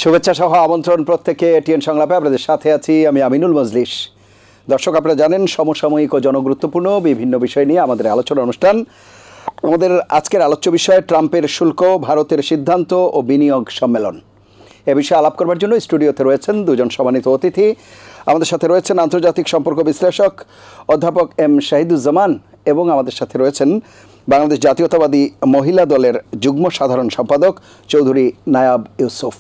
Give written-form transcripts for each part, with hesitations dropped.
শুভেচ্ছা সহ আমন্ত্রণ প্রত্যেককে এটিএন সংলাপে আপনাদের সাথে আছি আমি আমিনুল মজলিস। দর্শক, আপনারা জানেন সমসাময়িক ও জনগুরুত্বপূর্ণ বিভিন্ন বিষয় নিয়ে আমাদের আলোচনা অনুষ্ঠান। আমাদের আজকের আলোচ্য বিষয় ট্রাম্পের শুল্ক, ভারতের সিদ্ধান্ত ও বিনিয়োগ সম্মেলন। এ বিষয়ে আলাপ করবার জন্য স্টুডিওতে রয়েছেন দুজন সম্মানিত অতিথি। আমাদের সাথে রয়েছেন আন্তর্জাতিক সম্পর্ক বিশ্লেষক অধ্যাপক এম শাহিদুজ্জামান এবং আমাদের সাথে রয়েছেন বাংলাদেশ জাতীয়তাবাদী মহিলা দলের যুগ্ম সাধারণ সম্পাদক চৌধুরী নায়াব ইউসুফ।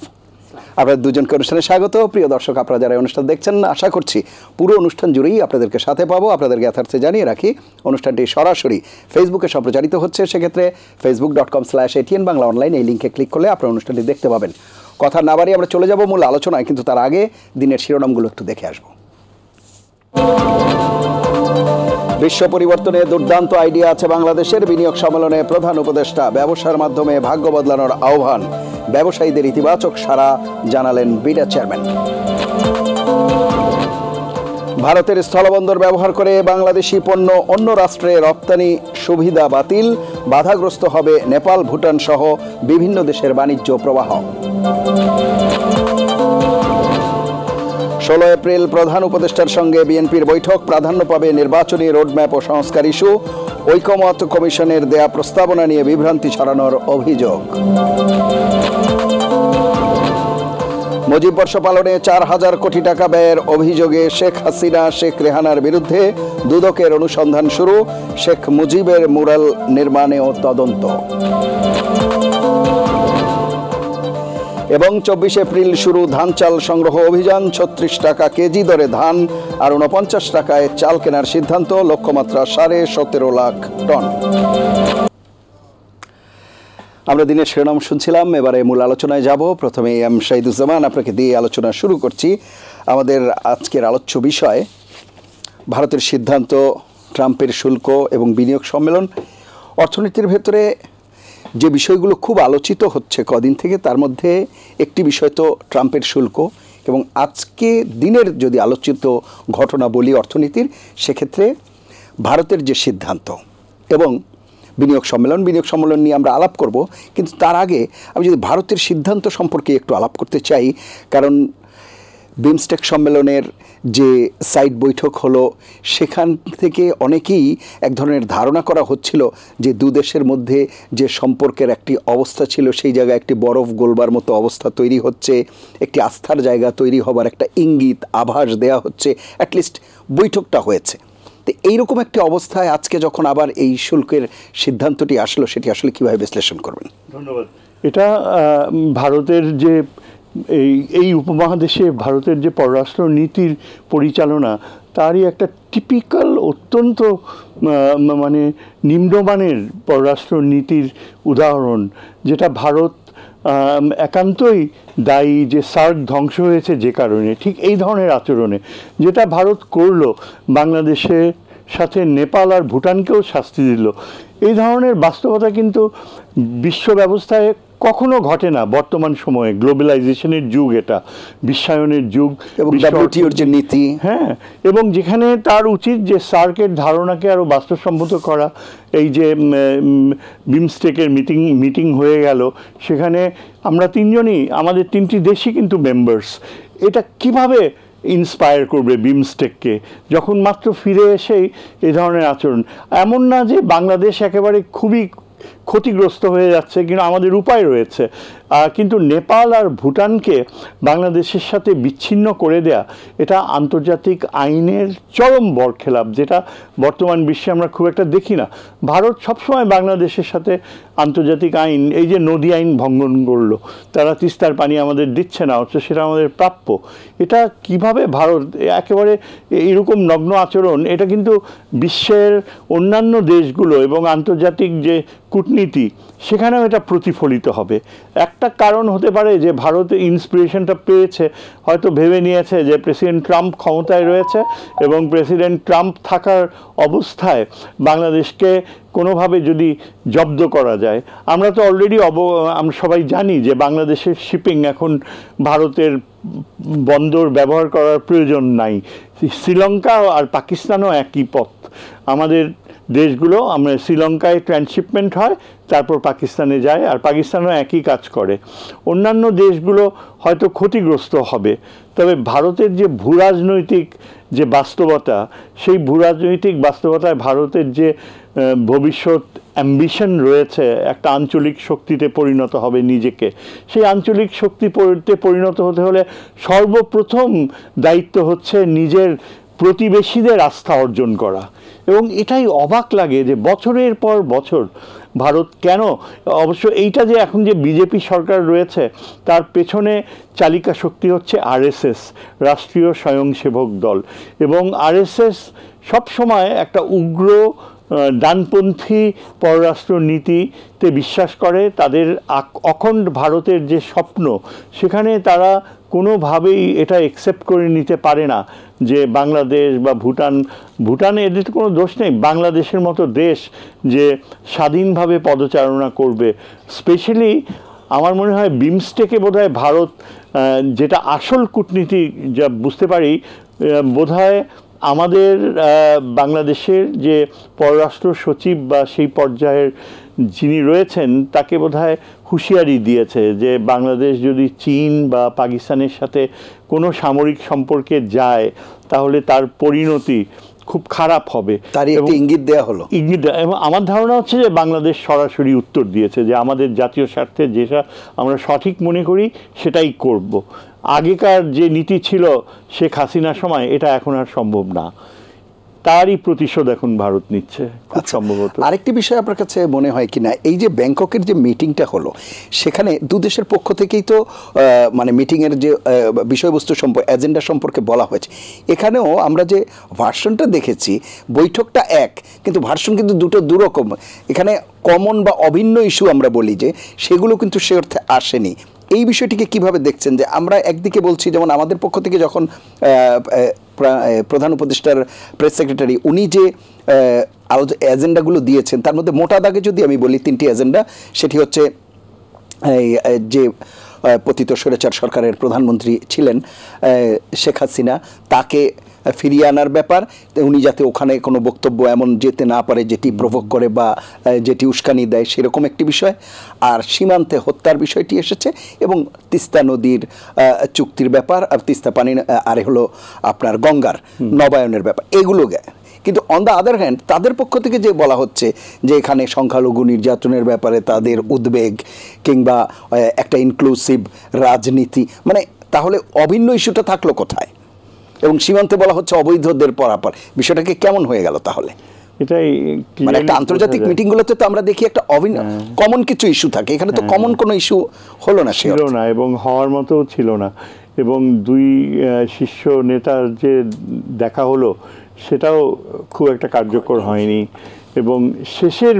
আপনাদের দুজনকে অনুষ্ঠানে স্বাগত। প্রিয় দর্শক, আপনারা যারা অনুষ্ঠান দেখছেন, আশা করছি পুরো অনুষ্ঠান জুড়েই আপনাদেরকে সাথে পাবো। আপনাদের জ্ঞাতার্থে জানিয়ে রাখি, অনুষ্ঠানটি সরাসরি ফেসবুকে সম্প্রচারিত হচ্ছে। সেক্ষেত্রে facebook.com/ATN বাংলা অনলাইন এই লিঙ্কে ক্লিক করলে আপনারা অনুষ্ঠানটি দেখতে পাবেন। কথা না বাড়িয়ে আমরা চলে যাব মূল আলোচনায়, কিন্তু তার আগে দিনের শিরোনামগুলো একটু দেখে আসব। বিশ্ব পরিবর্তনে দুর্দান্ত আইডিয়া আছে বাংলাদেশের। বিনিয়োগ সম্মেলনে প্রধান উপদেষ্টা ব্যবসার মাধ্যমে ভাগ্য বদলানোর আহ্বান। ব্যবসায়ীদের ইতিবাচক সাড়া জানালেন বিডা চেয়ারম্যান। ভারতের স্থলবন্দর ব্যবহার করে বাংলাদেশি পণ্য অন্য রাষ্ট্রে রপ্তানি সুবিধা বাতিল। বাধাগ্রস্ত হবে নেপাল, ভুটান সহ বিভিন্ন দেশের বাণিজ্য প্রবাহ। 16 এপ্রিল প্রধান উপদেষ্টার সঙ্গে বিএনপির বৈঠক। প্রাধান্য পাবে নির্বাচনী রোডম্যাপ ও সংস্কার ইস্যু। ঐকমত্য কমিশনের দেয়া প্রস্তাবনা নিয়ে বিভ্রান্তি ছড়ানোর অভিযোগ। মুজিব বর্ষ পালনে 4,000 কোটি টাকা ব্যয়ের অভিযোগে শেখ হাসিনা, শেখ রেহানার বিরুদ্ধে দুদকের অনুসন্ধান শুরু। শেখ মুজিবের মুরাল নির্মাণেও তদন্ত। এবং 24 এপ্রিল শুরু ধান চাল সংগ্রহ অভিযান। 36 টাকা কেজি দরে ধান আর 49 টাকায় চাল কেনার সিদ্ধান্ত। লক্ষ্যমাত্রা 17.5 লাখ টন। আমরা দিনের শিরোনাম শুনছিলাম, এবারে মূল আলোচনায় যাব। প্রথমে এম শাহিদুজ্জামান, আপনাকে দিয়ে আলোচনা শুরু করছি। আমাদের আজকের আলোচ্য বিষয় ভারতের সিদ্ধান্ত, ট্রাম্পের শুল্ক এবং বিনিয়োগ সম্মেলন। অর্থনীতির ভেতরে যে বিষয়গুলো খুব আলোচিত হচ্ছে কদিন থেকে, তার মধ্যে একটি বিষয় তো ট্রাম্পের শুল্ক। এবং আজকে দিনের যদি আলোচিত ঘটনা বলি অর্থনীতির, সেক্ষেত্রে ভারতের যে সিদ্ধান্ত এবং বিনিয়োগ সম্মেলন নিয়ে আমরা আলাপ করব। কিন্তু তার আগে আমি যদি ভারতের সিদ্ধান্ত সম্পর্কে একটু আলাপ করতে চাই, কারণ বিমস্টেক সম্মেলনের যে সাইড বৈঠক হলো, সেখান থেকে অনেকেই এক ধরনের ধারণা করা হচ্ছিল যে দু দেশের মধ্যে যে সম্পর্কের একটি অবস্থা ছিল, সেই জায়গায় একটি বরফ গলবার মতো অবস্থা তৈরি হচ্ছে, একটি আস্থার জায়গা তৈরি হবার একটা ইঙ্গিত, আভাস দেয়া হচ্ছে। অ্যাটলিস্ট বৈঠকটা হয়েছে। তো এইরকম একটি অবস্থায় আজকে যখন আবার এই শুল্কের সিদ্ধান্তটি আসলো, সেটি আসলে কীভাবে বিশ্লেষণ করবেন? ধন্যবাদ। এটা ভারতের যে এই উপমহাদেশে ভারতের যে পররাষ্ট্র নীতির পরিচালনা, তারই একটা টিপিক্যাল, অত্যন্ত মানে নিম্নমানের পররাষ্ট্র নীতির উদাহরণ, যেটা ভারত একান্তই দায়ী যে সার্ক ধ্বংস হয়েছে যে কারণে। ঠিক এই ধরনের আচরণে যেটা ভারত করলো, বাংলাদেশের সাথে নেপাল আর ভুটানকেও শাস্তি দিল, এই ধরনের বাস্তবতা কিন্তু বিশ্ব ব্যবস্থায় কখনো ঘটে না বর্তমান সময়ে। গ্লোবালাইজেশনের যুগ, এটা বিশ্বায়নের যুগ এবং ডব্লিউটিওর যে নীতি, হ্যাঁ, এবং যেখানে তার উচিত যে সার্কের ধারণাকে আরও বাস্তবসম্মত করা। এই যে বিমস্টেকের মিটিং হয়ে গেল, সেখানে আমরা তিনজনই, আমাদের তিনটি দেশই কিন্তু মেম্বার্স। এটা কিভাবে ইন্সপায়ার করবে বিমস্টেককে, যখন মাত্র ফিরে এসেই এই ধরনের আচরণ? এমন না যে বাংলাদেশ একেবারে খুবই ক্ষতিগ্রস্ত হয়ে যাচ্ছে, কিন্তু আমাদের উপায় রয়েছে। কিন্তু নেপাল আর ভুটানকে বাংলাদেশের সাথে বিচ্ছিন্ন করে দেয়া, এটা আন্তর্জাতিক আইনের চরম বরখেলাপ, যেটা বর্তমান বিশ্বে আমরা খুব একটা দেখি না। ভারত সবসময় বাংলাদেশের সাথে আন্তর্জাতিক আইন, এই যে নদী আইন ভঙ্গন করলো, তারা তিস্তার পানি আমাদের দিচ্ছে না, অথচ সেটা আমাদের প্রাপ্য। এটা কিভাবে ভারত একেবারে এরকম নগ্ন আচরণ, এটা কিন্তু বিশ্বের অন্যান্য দেশগুলো এবং আন্তর্জাতিক যে কূটনীতি, সেখানেও এটা প্রতিফলিত হবে। একটা কারণ হতে পারে যে ভারত ইন্সপিরেশনটা পেয়েছে, হয়তো ভেবে নিয়েছে যে প্রেসিডেন্ট ট্রাম্প ক্ষমতায় রয়েছে এবং প্রেসিডেন্ট ট্রাম্প থাকার অবস্থায় বাংলাদেশকে কোনোভাবে যদি জব্দ করা যায়। আমরা তো অলরেডি আমরা সবাই জানি যে বাংলাদেশের শিপিং এখন ভারতের বন্দর ব্যবহার করার প্রয়োজন নাই। শ্রীলঙ্কা আর পাকিস্তানও একই পথ। আমাদের দেশগুলো আমরা শ্রীলঙ্কায় ট্রান্সশিপমেন্ট হয়, তারপর পাকিস্তানে যায়, আর পাকিস্তানও একই কাজ করে। অন্যান্য দেশগুলো হয়তো ক্ষতিগ্রস্ত হবে, তবে ভারতের যে ভূরাজনৈতিক যে বাস্তবতা, সেই ভূরাজনৈতিক বাস্তবতায় ভারতের যে ভবিষ্যৎ অ্যাম্বিশন রয়েছে, একটা আঞ্চলিক শক্তিতে পরিণত হবে নিজেকে, সেই আঞ্চলিক শক্তিতে পরিণত হতে হলে সর্বপ্রথম দায়িত্ব হচ্ছে নিজের প্রতিবেশীদের আস্থা অর্জন করা। এবং এটাই অবাক লাগে যে বছরের পর বছর ভারত কেন, অবশ্য এইটা যে এখন যে বিজেপি সরকার রয়েছে তার পেছনে চালিকা শক্তি হচ্ছে আরএসএস, রাষ্ট্রীয় স্বয়ংসেবক দল, এবং আরএসএস সবসময় একটা উগ্র ডানপন্থী পররাষ্ট্র নীতিতে বিশ্বাস করে। তাদের অখণ্ড ভারতের যে স্বপ্ন, সেখানে তারা কোনোভাবেই এটা অ্যাকসেপ্ট করে নিতে পারে না যে বাংলাদেশ বা ভুটানে এদের তো কোনো দোষ নেই, বাংলাদেশের মতো দেশ যে স্বাধীনভাবে পদচারণা করবে। স্পেশালি আমার মনে হয় বিমস্টেকে বোধহয় ভারত যেটা আসল কূটনীতি যা বুঝতে পারি, বোধহয় আমাদের বাংলাদেশের যে পররাষ্ট্র সচিব বা সেই পর্যায়ের যিনি রয়েছেন তাকে বোধহয় হুঁশিয়ারি দিয়েছে যে বাংলাদেশ যদি চীন বা পাকিস্তানের সাথে কোনো সামরিক সম্পর্কে যায় তাহলে তার পরিণতি খুব খারাপ হবে, তারই একটি ইঙ্গিত দেওয়া হলো। এবং আমার ধারণা হচ্ছে যে বাংলাদেশ সরাসরি উত্তর দিয়েছে যে আমাদের জাতীয় স্বার্থে যেটা আমরা সঠিক মনে করি সেটাই করব। আগেকার যে নীতি ছিল শেখ হাসিনার সময়, এটা এখন আর সম্ভব না। তারই প্রতিশোধ এখন ভারত নিচ্ছে খুব সম্ভবত। আরেকটি বিষয় আপনার কাছে মনে হয় কিনা, এই যে ব্যাংককের যে মিটিংটা হলো, সেখানে দুদেশের পক্ষ থেকেই তো মানে মিটিংয়ের যে বিষয়বস্তু এজেন্ডা সম্পর্কে বলা হয়েছে। এখানেও আমরা যে ভার্সনটা দেখেছি, বৈঠকটা এক, কিন্তু ভার্সন কিন্তু দুরকম। এখানে কমন বা অভিন্ন ইস্যু আমরা বলি যে, সেগুলো কিন্তু সে অর্থে আসেনি। এই বিষয়টিকে কিভাবে দেখছেন? যে আমরা একদিকে বলছি, যেমন আমাদের পক্ষ থেকে যখন প্রধান উপদেষ্টার প্রেস সেক্রেটারি উনি যে এজেন্ডাগুলো দিয়েছেন, তার মধ্যে মোটা দাগে যদি আমি বলি 3টি এজেন্ডা, সেটি হচ্ছে যে পতিত স্বৈরাচার সরকারের প্রধানমন্ত্রী ছিলেন শেখ হাসিনা, তাকে ফিরিয়ে আনার ব্যাপার, উনি যাতে ওখানে কোনো বক্তব্য এমন যেতে না পারে যেটি প্রভোক করে বা যেটি উস্কানি দেয়, সেরকম একটি বিষয়। আর সীমান্তে হত্যার বিষয়টি এসেছে, এবং তিস্তা নদীর চুক্তির ব্যাপার, আর তিস্তা পানি, আর হলো আপনার গঙ্গার নবায়নের ব্যাপার, এগুলো। কিন্তু অন দ্য আদার হ্যান্ড তাদের পক্ষ থেকে যে বলা হচ্ছে যে এখানে সংখ্যালঘু নির্যাতনের ব্যাপারে তাদের উদ্বেগ, কিংবা একটা ইনক্লুসিভ রাজনীতি, মানে তাহলে অভিন্ন ইস্যুটা থাকলো কোথায়? এবং সীমান্তে বলা হচ্ছে অবৈধদের পরাপার, বিষয়টাকে কেমন হয়ে গেল তাহলে? এটাই মানে একটা আন্তর্জাতিক মিটিংগুলোতে তো আমরা দেখি একটা কমন কিছু ইস্যু থাকে, এখানে তো কমন কোনো ইস্যু হলো না, ছিল না, এবং হওয়ার মতো ছিল না। এবং দুই শীর্ষ নেতার যে দেখা হলো সেটাও খুব একটা কার্যকর হয়নি। এবং শেষের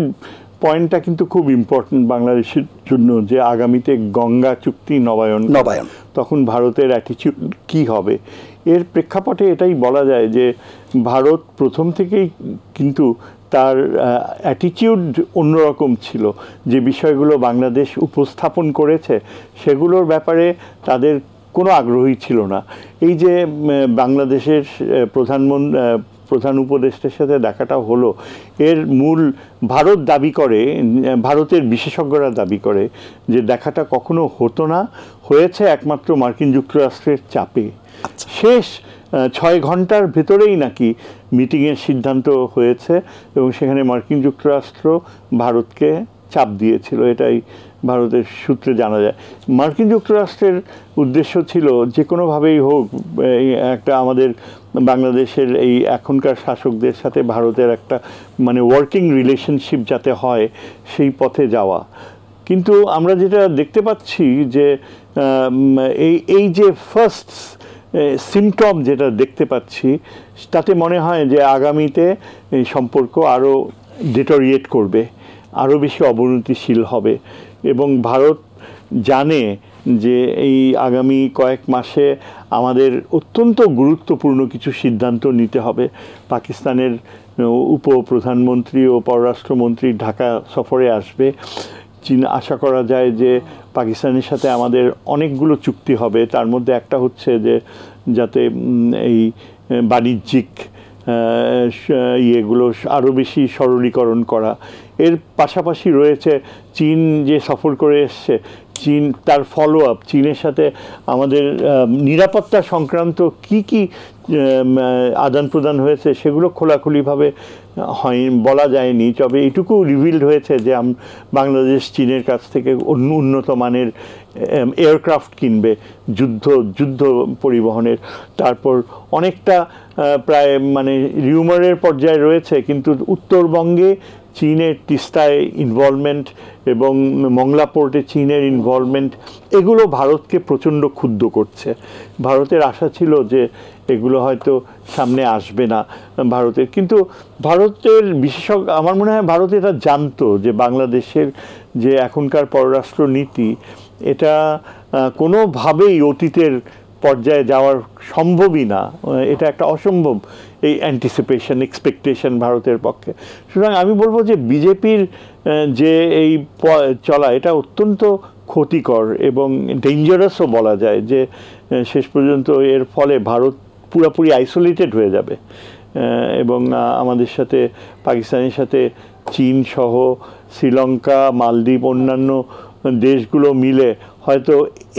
পয়েন্টটা কিন্তু খুব ইম্পর্টেন্ট বাংলাদেশের জন্য, যে আগামীতে গঙ্গা চুক্তি নবায়ন, তখন ভারতের অ্যাটিটিউড কী হবে। এর প্রেক্ষাপটে এটাই বলা যায় যে ভারত প্রথম থেকেই কিন্তু তার অ্যাটিটিউড অন্যরকম ছিল। যে বিষয়গুলো বাংলাদেশ উপস্থাপন করেছে সেগুলোর ব্যাপারে তাদের কোনো আগ্রহী ছিল না। এই যে বাংলাদেশের প্রধান উপদেষ্টার সাথে দেখাটা হলো, এর মূল ভারত দাবি করে, ভারতের বিশেষজ্ঞরা দাবি করে যে দেখাটা কখনো হতো না, হয়েছে একমাত্র মার্কিন যুক্তরাষ্ট্রের চাপে। শেষ 6 ঘন্টার ভেতরেই নাকি মিটিংয়ের সিদ্ধান্ত হয়েছে, এবং সেখানে মার্কিন যুক্তরাষ্ট্র ভারতকে চাপ দিয়েছিল, এটাই ভারতের সূত্রে জানা যায়। মার্কিন যুক্তরাষ্ট্রের উদ্দেশ্য ছিল যে কোনোভাবেই হোক একটা আমাদের বাংলাদেশের এই এখনকার শাসকদের সাথে ভারতের একটা মানে ওয়ার্কিং রিলেশনশিপ যাতে হয়, সেই পথে যাওয়া। কিন্তু আমরা যেটা দেখতে পাচ্ছি যে এই যে ফার্স্ট সিমটম যেটা দেখতে পাচ্ছি, তাতে মনে হয় যে আগামীতে এই সম্পর্ক আরও ডিটোরিয়েট করবে, আরও বেশি অবনতিশীল হবে। এবং ভারত জানে যে এই আগামী কয়েক মাসে আমাদের অত্যন্ত গুরুত্বপূর্ণ কিছু সিদ্ধান্ত নিতে হবে। পাকিস্তানের উপপ্রধানমন্ত্রী ও পররাষ্ট্রমন্ত্রী ঢাকা সফরে আসবে। চীন আশা করা যায় যে পাকিস্তানের সাথে আমাদের অনেকগুলো চুক্তি হবে, তার মধ্যে একটা হচ্ছে যে যাতে এই বাণিজ্যিক ইয়েগুলো আরও বেশি সরলীকরণ করা। এর পাশাপাশি রয়েছে চীন যে সফর করে এসছে, চীন তার ফলো আপ, চীনের সাথে আমাদের নিরাপত্তা সংক্রান্ত কি আদান প্রদান হয়েছে সেগুলো খোলাখুলিভাবে হয় বলা যায়নি, তবে এটুকু রিভিলড হয়েছে যে বাংলাদেশ চীনের কাছ থেকে উন্নত মানের এয়ারক্রাফট কিনবে যুদ্ধ পরিবহনের। তারপর অনেকটা প্রায় মানে রিউমারের পর্যায়ে রয়েছে, কিন্তু উত্তরবঙ্গে চীনের তিস্তায় ইনভলভমেন্ট এবং মংলা পোর্টে চীনের ইনভলভমেন্ট, এগুলো ভারতকে প্রচণ্ড ক্ষুব্ধ করছে। ভারতের আশা ছিল যে এগুলো হয়তো সামনে আসবে না ভারতের, কিন্তু ভারতের বিশেষজ্ঞ, আমার মনে হয় ভারত এটা জানতো যে বাংলাদেশের যে এখনকার পররাষ্ট্র নীতি, এটা কোনোভাবেই অতীতের পর্যায়ে যাওয়ার সম্ভবই না, এটা একটা অসম্ভব এই অ্যান্টিসিপেশন, এক্সপেকটেশন ভারতের পক্ষে। সুতরাং আমি বলবো যে বিজেপির যে এই চলা, এটা অত্যন্ত ক্ষতিকর এবং ডেঞ্জারাসও বলা যায়, যে শেষ পর্যন্ত এর ফলে ভারত পুরোপুরি আইসোলেটেড হয়ে যাবে এবং আমাদের সাথে, পাকিস্তানের সাথে চীন সহ শ্রীলঙ্কা, মালদ্বীপ, অন্যান্য দেশগুলো মিলে হয়তো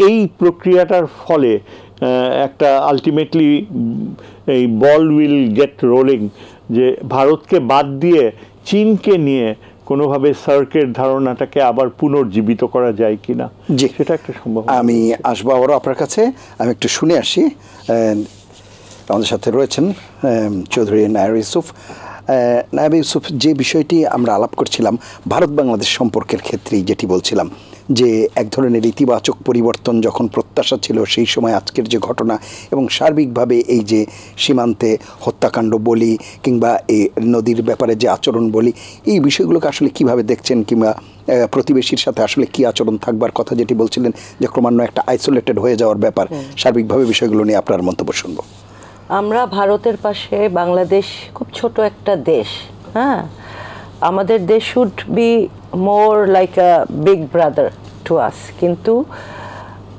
এই প্রক্রিয়াটার ফলে একটা আলটিমেটলি এই বল উইল গেট রোলিং, যে ভারতকে বাদ দিয়ে চীনকে নিয়ে কোনোভাবে সার্কের ধারণাটাকে আবার পুনর্জীবিত করা যায় কিনা, জি সেটা একটা সম্ভব। আমি আসবো আবারও আপনার কাছে, আমি একটু শুনে আসি। আমাদের সাথে রয়েছেন চৌধুরী নায়ার ইউসুফ। নায়াব ইউসুফ, যে বিষয়টি আমরা আলাপ করছিলাম ভারত বাংলাদেশ সম্পর্কের ক্ষেত্রেই, যেটি বলছিলাম যে এক ধরনের ইতিবাচক পরিবর্তন যখন প্রত্যাশা ছিল, সেই সময় আজকের যে ঘটনা এবং সার্বিকভাবে এই যে সীমান্তে হত্যাকাণ্ড বলি কিংবা এই নদীর ব্যাপারে যে আচরণ বলি, এই বিষয়গুলোকে আসলে কিভাবে দেখছেন, কিংবা প্রতিবেশীর সাথে আসলে কি আচরণ থাকবার কথা যেটি বলছিলেন, যে ক্রমান্বয়ে একটা আইসোলেটেড হয়ে যাওয়ার ব্যাপার, সার্বিকভাবে বিষয়গুলো নিয়ে আপনার মন্তব্য শুনবো। আমরা ভারতের পাশে, বাংলাদেশ খুব ছোট একটা দেশ, হ্যাঁ, আমাদের দেশ should be more like a big brother to us, কিন্তু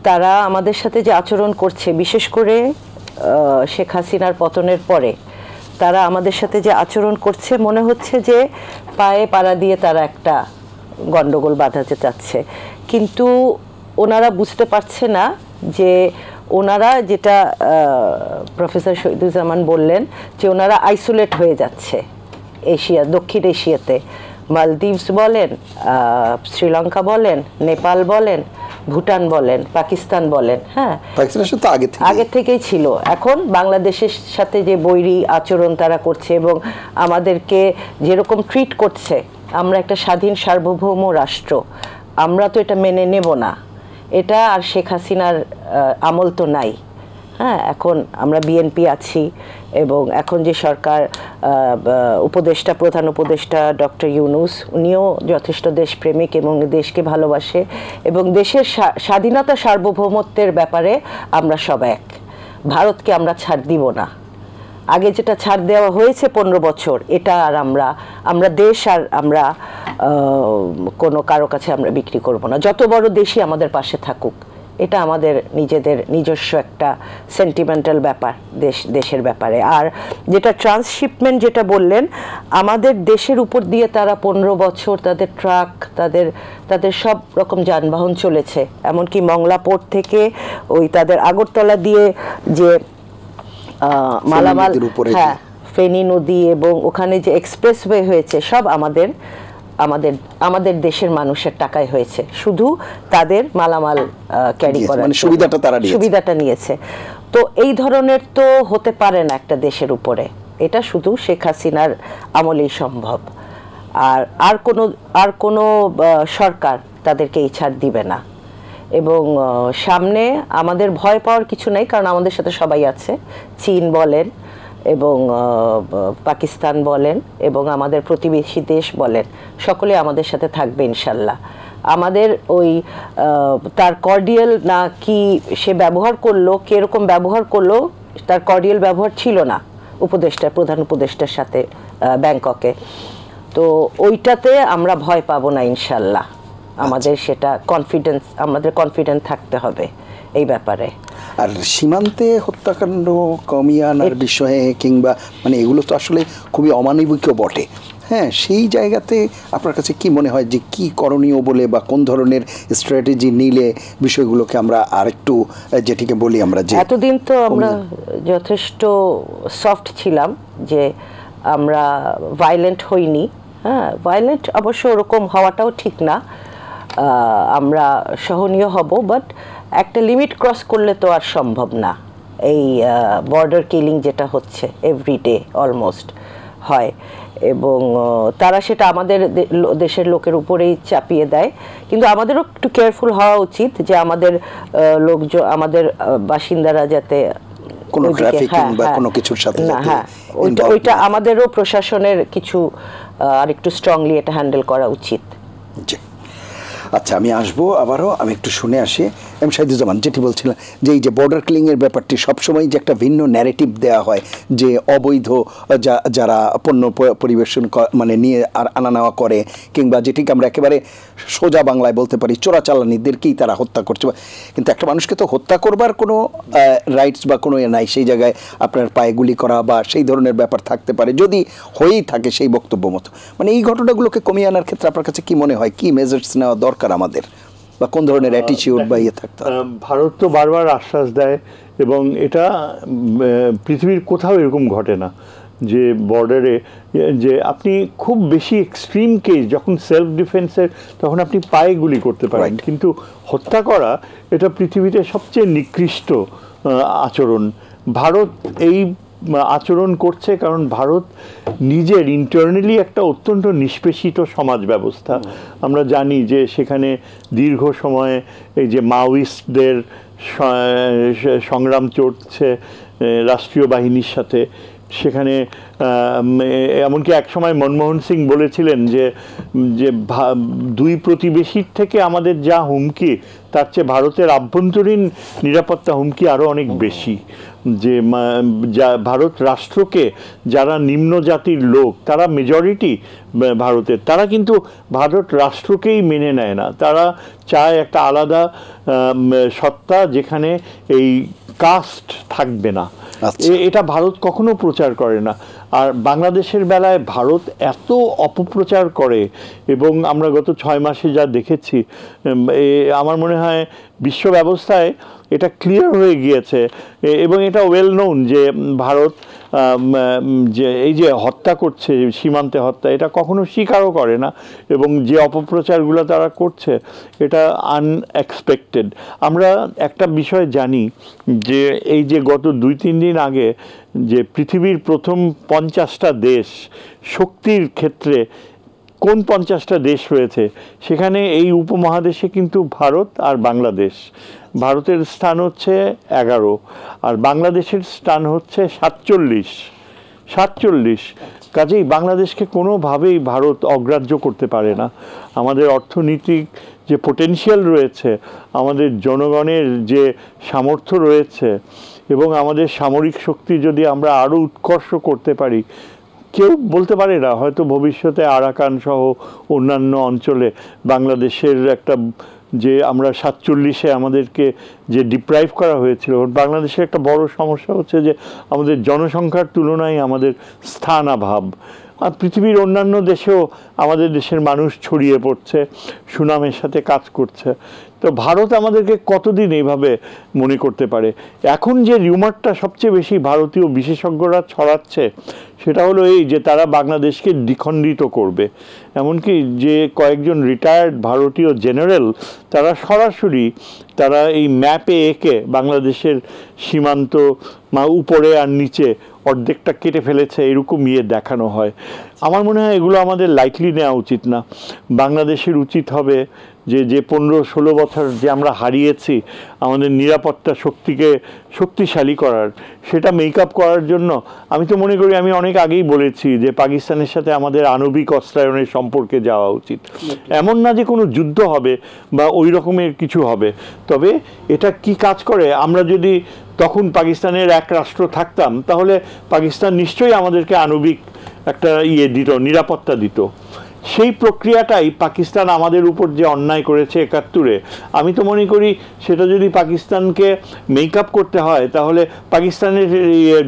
তারা আমাদের সাথে যে আচরণ করছে, বিশেষ করে শেখ হাসিনার পতনের পরে তারা আমাদের সাথে যে আচরণ করছে, মনে হচ্ছে যে পায়ে পাড়া দিয়ে তারা একটা গন্ডগোল বাঁধাতে চাচ্ছে, কিন্তু ওনারা বুঝতে পারছে না যে ওনারা যেটা প্রফেসর শহীদুজ্জামান বললেন, যে ওনারা আইসোলেট হয়ে যাচ্ছে এশিয়া, দক্ষিণ এশিয়াতে, মালদ্বীপস বলেন, শ্রীলঙ্কা বলেন, নেপাল বলেন, ভুটান বলেন, পাকিস্তান বলেন, হ্যাঁ, পাকিস্তানের সাথে আগে থেকেই ছিল। এখন বাংলাদেশের সাথে যে বৈরী আচরণ তারা করছে এবং আমাদেরকে যেরকম ট্রিট করছে, আমরা একটা স্বাধীন সার্বভৌম রাষ্ট্র, আমরা তো এটা মেনে নেব না। এটা আর শেখ হাসিনার আমল তো নাই, হ্যাঁ, এখন আমরা বিএনপি আছি এবং এখন যে সরকার, উপদেষ্টা, প্রধান উপদেষ্টা ডক্টর ইউনূস, উনিও যথেষ্ট দেশপ্রেমিক এবং দেশকে ভালোবাসে এবং দেশের স্বাধীনতা সার্বভৌমত্বের ব্যাপারে আমরা সব এক। ভারতকে আমরা ছাড় দিব না। আগে যেটা ছাড় দেওয়া হয়েছে 15 বছর, এটা আর আমরা দেশ আর আমরা কোনো কারো কাছে আমরা বিক্রি করব না, যত বড় দেশই আমাদের পাশে থাকুক। এটা আমাদের নিজেদের নিজস্ব একটা সেন্টিমেন্টাল ব্যাপার দেশের ব্যাপারে। আর যেটা ট্রান্সশিপমেন্ট যেটা বললেন, আমাদের দেশের উপর দিয়ে তারা 15 বছর তাদের ট্রাক, তাদের সব রকম যানবাহন চলেছে, এমনকি মংলা পোর্ট থেকে ওই তাদের আগরতলা দিয়ে যে মালামাল, হ্যাঁ, ফেনী নদী এবং ওখানে যে এক্সপ্রেসওয়ে হয়েছে, সব আমাদের দেশের মানুষের টাকায় হয়েছে, শুধু তাদের মালামাল ক্যারি করার সুবিধাটা নিয়েছে। তো এই ধরনের তো হতে পারে না একটা দেশের উপরে, এটা শুধু শেখ হাসিনার আমলেই সম্ভব। আর কোনো সরকার তাদেরকে এই ছাড় দিবে না। এবং সামনে আমাদের ভয় পাওয়ার কিছু নেই, কারণ আমাদের সাথে সবাই আছে, চীন বলেন এবং পাকিস্তান বলেন এবং আমাদের প্রতিবেশী দেশ বলেন, সকলে আমাদের সাথে থাকবে ইনশাল্লাহ। আমাদের ওই তার কর্ডিয়াল না কি সে ব্যবহার করলো, কিরকম ব্যবহার করলো, তার কর্ডিয়াল ব্যবহার ছিল না প্রধান উপদেষ্টার সাথে ব্যাংককে, তো ওইটাতে আমরা ভয় পাবো না ইনশাল্লাহ। আমাদের সেটা আমাদের কনফিডেন্ট থাকতে হবে এই ব্যাপারে। আর সীমান্তে হত্যাকাণ্ড কমিয়ে আনার বিষয়ে কিংবা মানে এগুলো তো আসলে খুবই অমানবিকও বটে। হ্যাঁ, সেই জায়গাতে আপনার কাছে কি মনে হয় যে কি করণীয় বলে বা কোন ধরনের স্ট্র্যাটেজি নিলে বিষয়গুলোকে আমরা আরেকটু যেটিকে বলি আমরা যে এতদিন তো আমরা যথেষ্ট সফট ছিলাম যে আমরা ভায়োলেন্ট হইনি। হ্যাঁ, ভায়োলেন্ট অবশ্য ওরকম হওয়াটাও ঠিক না, আমরা সহনীয় হব, বাট একটা লিমিট ক্রস করলে তো আর সম্ভব না। এই বর্ডার কিলিং যেটা হচ্ছে এভরিডে অলমোস্ট হয়, এবং তারা সেটা আমাদের দেশের লোকের উপরেই চাপিয়ে দেয়। কিন্তু আমাদেরও একটু কেয়ারফুল হওয়া উচিত যে আমাদের লোকজন, আমাদের বাসিন্দারা যাতে কোনো ট্রাফিকিং বা কোনো কিছুর সাথে না, হ্যাঁ, ওইটা আমাদেরও প্রশাসনের কিছু আরেকটু স্ট্রংলি এটা হ্যান্ডেল করা উচিত। জি, আচ্ছা, আমি আসবো আবারও, আমি একটু শুনে আসি। এম শাহিদুজ্জামান যেটি বলছিলাম যে এই যে বর্ডার কিলিংয়ের ব্যাপারটি সবসময় যে একটা ভিন্ন ন্যারেটিভ দেওয়া হয় যে অবৈধ যারা পণ্য পরিবেশন মানে নিয়ে আর আনা নেওয়া করে, কিংবা যেটিকে আমরা একেবারে সোজা বাংলায় বলতে পারি চোরাচালানিদেরকেই তারা হত্যা করছে। কিন্তু একটা মানুষকে তো হত্যা করবার কোনো রাইটস বা কোনো নাই, সেই জায়গায় আপনার পায়ে গুলি করা বা সেই ধরনের ব্যাপার থাকতে পারে যদি হয়েই থাকে সেই বক্তব্য মতো। মানে এই ঘটনাগুলোকে কমিয়ে আনার ক্ষেত্রে আপনার কাছে কি মনে হয়, কি মেজার্স নেওয়া দরকার আমাদের, বা কোন ধরনের অ্যাটিটিউড বা ইয়ে থাকতে হবে? ভারত তো বারবার আশ্বাস দেয়, এবং এটা পৃথিবীর কোথাও এরকম ঘটে না যে বর্ডারে যে আপনি খুব বেশি এক্সট্রিম কেস যখন সেলফ ডিফেন্সের তখন আপনি পায়ে গুলি করতে পারেন, কিন্তু হত্যা করা এটা পৃথিবীতে সবচেয়ে নিকৃষ্ট আচরণ। ভারত এই আচরণ করছে কারণ ভারত নিজের ইন্টারনালি একটা অত্যন্ত নিষ্পেষিত সমাজ ব্যবস্থা। আমরা জানি যে সেখানে দীর্ঘ সময়ে এই যে মাওয়িস্টদের সংগ্রাম চলছে রাষ্ট্রীয় বাহিনীর সাথে। সেখানে এমনকি একসময় মনমোহন সিং বলেছিলেন যে দুই প্রতিবেশীর থেকে আমাদের যা হুমকি তার চেয়ে ভারতের আভ্যন্তরীণ নিরাপত্তা হুমকি আরও অনেক বেশি। যে ভারত রাষ্ট্রকে যারা নিম্ন জাতির লোক, তারা মেজরিটি ভারতের, তারা কিন্তু ভারত রাষ্ট্রকেই মেনে নেয় না। তারা চায় একটা আলাদা সত্তা যেখানে এই কাস্ট থাকবে না। এটা ভারত কখনো প্রচার করে না। আর বাংলাদেশের বেলায় ভারত এত অপপ্রচার করে, এবং আমরা গত 6 মাসে যা দেখেছি, আমার মনে হয় বিশ্ব ব্যবস্থায় এটা ক্লিয়ার হয়ে গিয়েছে, এবং এটা ওয়েল নোন যে ভারত যে এই যে হত্যা করছে, সীমান্তে হত্যা, এটা কখনো স্বীকারও করে না, এবং যে অপপ্রচারগুলো তারা করছে এটা আনএক্সপেক্টেড। আমরা একটা বিষয় জানি যে এই যে গত 2-3 দিন আগে যে পৃথিবীর প্রথম 50টা দেশ শক্তির ক্ষেত্রে কোন 50টা দেশ রয়েছে, সেখানে এই উপমহাদেশে কিন্তু ভারত আর বাংলাদেশ। ভারতের স্থান হচ্ছে 11 আর বাংলাদেশের স্থান হচ্ছে 47। কাজেই বাংলাদেশকে কোনোভাবেই ভারত অগ্রাহ্য করতে পারে না। আমাদের অর্থনৈতিক যে পোটেনশিয়াল রয়েছে, আমাদের জনগণের যে সামর্থ্য রয়েছে, এবং আমাদের সামরিক শক্তি যদি আমরা আরও উৎকর্ষ করতে পারি, কেউ বলতে পারে না হয়তো ভবিষ্যতে আরাকান সহ অন্যান্য অঞ্চলে বাংলাদেশের একটা যে আমরা 47-এ আমাদেরকে যে ডিপ্রাইভ করা হয়েছিল, বাংলাদেশের একটা বড় সমস্যা হচ্ছে যে আমাদের জনসংখ্যার তুলনায় আমাদের স্থানাভাব। আর পৃথিবীর অন্যান্য দেশেও আমাদের দেশের মানুষ ছড়িয়ে পড়ছে, সুনামের সাথে কাজ করছে। তো ভারত আমাদেরকে কতদিন এইভাবে মনে করতে পারে? এখন যে রিউমারটা সবচেয়ে বেশি ভারতীয় বিশেষজ্ঞরা ছড়াচ্ছে সেটা হলো এই যে তারা বাংলাদেশকে দ্বিখণ্ডিত করবে। এমনকি যে কয়েকজন রিটায়ার্ড ভারতীয় জেনারেল তারা সরাসরি তারা এই ম্যাপে এঁকে বাংলাদেশের সীমান্ত উপরে আর নিচে অর্ধেকটা কেটে ফেলেছে এরকম দেখানো হয়। আমার মনে হয় এগুলো আমাদের লাইটলি নেওয়া উচিত না। বাংলাদেশের উচিত হবে যে 15-16 বছর যে আমরা হারিয়েছি আমাদের নিরাপত্তা শক্তিকে শক্তিশালী করার, সেটা মেকআপ করার জন্য আমি তো মনে করি, আমি অনেক আগেই বলেছি যে পাকিস্তানের সাথে আমাদের আণবিক অস্ত্রায়নের সম্পর্কে যাওয়া উচিত। এমন না যে কোনো যুদ্ধ হবে বা ওই রকমের কিছু হবে, তবে এটা কি কাজ করে, আমরা যদি তখন পাকিস্তানের এক রাষ্ট্র থাকতাম তাহলে পাকিস্তান নিশ্চয়ই আমাদেরকে আণবিক একটা দিত, নিরাপত্তা দিত। সেই প্রক্রিয়াটাই পাকিস্তান আমাদের উপর যে অন্যায় করেছে 71-এ, আমি তো মনে করি সেটা যদি পাকিস্তানকে মেকআপ করতে হয় তাহলে পাকিস্তানের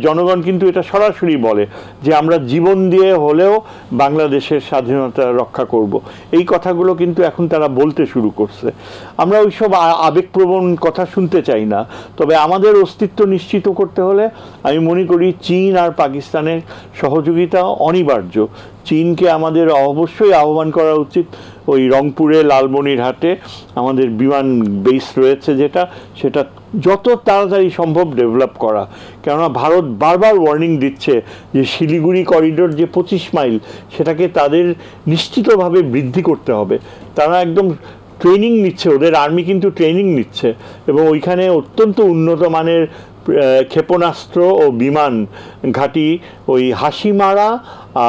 জনগণ কিন্তু এটা সরাসরি বলে যে আমরা জীবন দিয়ে হলেও বাংলাদেশের স্বাধীনতা রক্ষা করব। এই কথাগুলো কিন্তু এখন তারা বলতে শুরু করছে। আমরা ওইসব আবেগপ্রবণ কথা শুনতে চাই না, তবে আমাদের অস্তিত্ব নিশ্চিত করতে হলে আমি মনে করি চীন আর পাকিস্তানের সহযোগিতা অনিবার্য। চীনকে আমাদের অবশ্যই আহ্বান করা উচিত ওই রংপুরে লালমনিরহাটে আমাদের বিমান বেস রয়েছে সেটা যত তাড়াতাড়ি সম্ভব ডেভেলপ করা। কেননা ভারত বারবার ওয়ার্নিং দিচ্ছে যে শিলিগুড়ি করিডোর যে 25 মাইল সেটাকে তাদের নিশ্চিতভাবে বৃদ্ধি করতে হবে। তারা একদম ট্রেনিং নিচ্ছে, ওদের আর্মি কিন্তু ট্রেনিং নিচ্ছে এবং ওইখানে অত্যন্ত উন্নত মানের ক্ষেপণাস্ত্র ও বিমান ঘাঁটি ওই হাসিমারা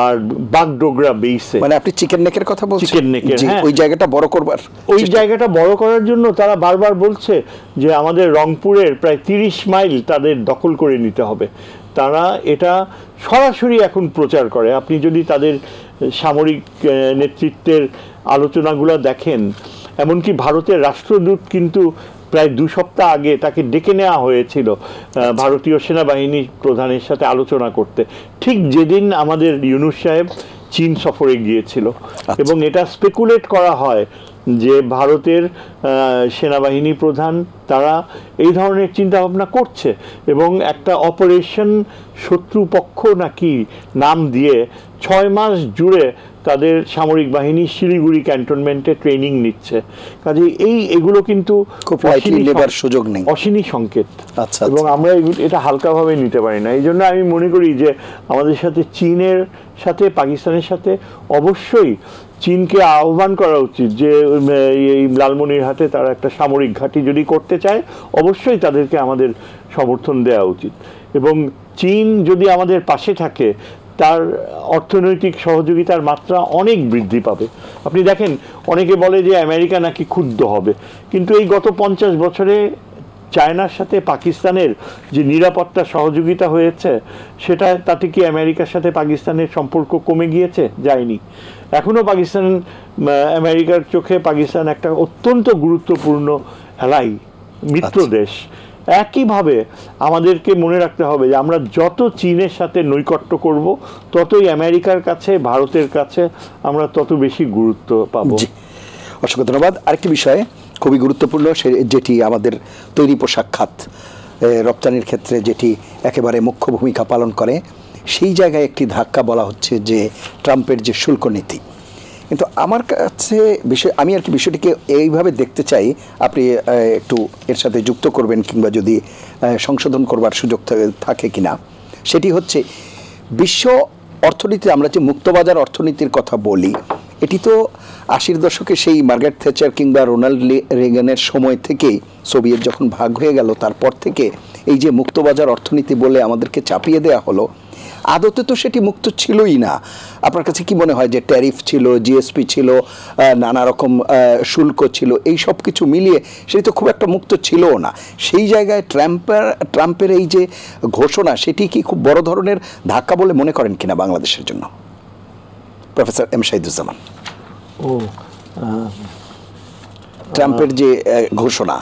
আর বাগডোগরা বেইসে। মানে আপনি চিকেন নেকের কথা বলছেন? চিকেন নেকের, হ্যাঁ, ওই জায়গাটা বড় করবার, ওই জায়গাটা বড় করার জন্য তারা বারবার বলছে যে আমাদের রংপুরের প্রায় 30 মাইল তাদের দখল করে নিতে হবে। তারা এটা সরাসরি এখন প্রচার করে। আপনি যদি তাদের সামরিক নেতৃত্বের আলোচনাগুলো দেখেন, এমনকি ভারতের রাষ্ট্রদূত কিন্তু প্রায় 2 সপ্তাহ আগে তাকে ডেকে নেওয়া হয়েছিল ভারতীয় সেনাবাহিনী প্রধানের সাথে আলোচনা করতে, ঠিক যেদিন আমাদের ইউনূস সাহেব চীন সফরে গিয়েছিল। এবং এটা স্পেকুলেট করা হয় যে ভারতের সেনাবাহিনী প্রধান তারা এই ধরনের চিন্তাভাবনা করছে এবং একটা অপারেশন শত্রুপক্ষ নাকি নাম দিয়ে 6 মাস জুড়ে তাদের সামরিক বাহিনী শিলিগুড়ি ক্যান্টনমেন্টে ট্রেনিং নিচ্ছে। কাজে এগুলো কিন্তু সুযোগ নেই, অশনি সংকেত। আচ্ছা, এবং আমরা এটা হালকাভাবে নিতে পারি না। এই জন্য আমি মনে করি যে আমাদের সাথে চীনের সাথে পাকিস্তানের সাথে অবশ্যই চীনকে আহ্বান করা উচিত যে এই লালমনিরহাটে তারা একটা সামরিক ঘাঁটি যদি করতে চায় অবশ্যই তাদেরকে আমাদের সমর্থন দেওয়া উচিত। এবং চীন যদি আমাদের পাশে থাকে তার অর্থনৈতিক সহযোগিতার মাত্রা অনেক বৃদ্ধি পাবে। আপনি দেখেন অনেকে বলে যে আমেরিকা নাকি ক্ষুব্ধ হবে, কিন্তু এই গত 50 বছরে চায়নার সাথে পাকিস্তানের যে নিরাপত্তা সহযোগিতা হয়েছে তাতে কি আমেরিকার সাথে পাকিস্তানের সম্পর্ক কমে গিয়েছে? যায়নি। এখনও আমেরিকার চোখে পাকিস্তান একটা অত্যন্ত গুরুত্বপূর্ণ অ্যালাই, মিত্র দেশ। একইভাবে আমাদেরকে মনে রাখতে হবে যে আমরা যত চীনের সাথে নৈকট্য করব ততই আমেরিকার কাছে, ভারতের কাছে আমরা তত বেশি গুরুত্ব পাবো। অসংখ্য ধন্যবাদ। আরেকটি বিষয় খুবই গুরুত্বপূর্ণ, যেটি আমাদের তৈরি পোশাক খাত রপ্তানির ক্ষেত্রে যেটি একেবারে মুখ্য ভূমিকা পালন করে, সেই জায়গায় একটি ধাক্কা বলা হচ্ছে যে ট্রাম্পের যে শুল্ক নীতি। কিন্তু আমার কাছে আমি আর কি বিষয়টিকে এইভাবে দেখতে চাই, আপনি একটু এর সাথে যুক্ত করবেন কিংবা যদি সংশোধন করবার সুযোগ থাকে কিনা। সেটি হচ্ছে বিশ্ব অর্থনীতি, আমরা যে মুক্তবাজার অর্থনীতির কথা বলি, এটি তো 80-র দশকে সেই মার্গারেট থ্যাচার কিংবা রোনাল্ড রেগানের সময় থেকেই, সোভিয়েত যখন ভাগ হয়ে গেল তারপর থেকে এই যে মুক্তবাজার অর্থনীতি বলে আমাদেরকে চাপিয়ে দেওয়া হলো, আদতে তো সেটি মুক্ত ছিলই না। আপনার কাছে কি মনে হয় যে ট্যারিফ ছিল, জিএসপি ছিল, নানা রকম শুল্ক ছিল, এই সব কিছু মিলিয়ে সেটি তো খুব একটা মুক্ত ছিলও না। সেই জায়গায় ট্রাম্পের এই যে ঘোষণা, সেটি কি খুব বড় ধরনের ধাক্কা বলে মনে করেন কিনা বাংলাদেশের জন্য? প্রফেসর এম শাহিদুজ্জামান, ট্রাম্পের যে ঘোষণা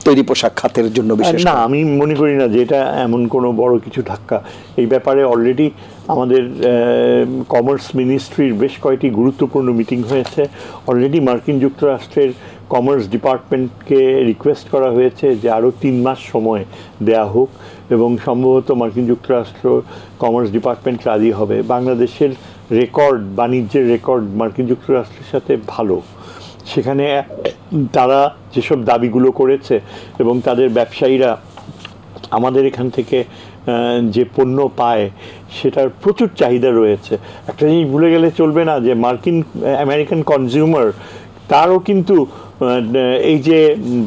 তৈরি পোশাক খাতের জন্য বিশেষ না, আমি মনে করি না যে এটা এমন কোনো বড় কিছু ধাক্কা। এই ব্যাপারে অলরেডি আমাদের কমার্স মিনিস্ট্রির বেশ কয়েকটি গুরুত্বপূর্ণ মিটিং হয়েছে। অলরেডি মার্কিন যুক্তরাষ্ট্রের কমার্স ডিপার্টমেন্টকে রিকোয়েস্ট করা হয়েছে যে আরও 3 মাস সময় দেয়া হোক, এবং সম্ভবত মার্কিন যুক্তরাষ্ট্র কমার্স ডিপার্টমেন্ট রাজি হবে। বাংলাদেশের রেকর্ড, বাণিজ্যের রেকর্ড মার্কিন যুক্তরাষ্ট্রের সাথে ভালো। সেখানে তারা যেসব দাবিগুলো করেছে এবং তাদের ব্যবসায়ীরা আমাদের এখান থেকে যে পণ্য পায় সেটার প্রচুর চাহিদা রয়েছে। একটা জিনিস ভুলে গেলে চলবে না যে আমেরিকান কনজিউমার তারও কিন্তু এই যে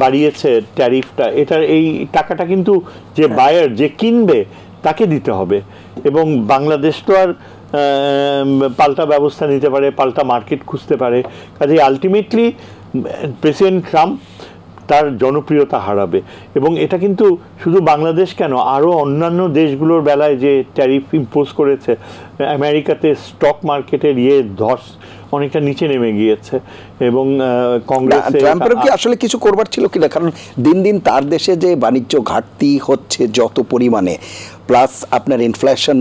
বাড়িয়েছে ট্যারিফটা, এটার এই টাকাটা কিন্তু যে বায়ার, যে কিনবে তাকে দিতে হবে। এবং বাংলাদেশ তো আর পাল্টা ব্যবস্থা নিতে পারে, পাল্টা মার্কেট খুঁজতে পারে। কাজে আলটিমেটলি প্রেসিডেন্ট ট্রাম্প তার জনপ্রিয়তা হারাবে। এবং এটা কিন্তু শুধু বাংলাদেশ কেন, আরও অন্যান্য দেশগুলোর বেলায় যে ট্যারিফ ইম্পোজ করেছে, আমেরিকাতে স্টক মার্কেটের ধস অনেকটা নিচে নেমে গিয়েছে এবং কংগ্রেস ট্রাম্পেরও কি আসলে কিছু করবার ছিল কিনা, কারণ দিন দিন তার দেশে যে বাণিজ্য ঘাটতি হচ্ছে যত পরিমাণে, প্লাস আপনার ইনফ্লেশন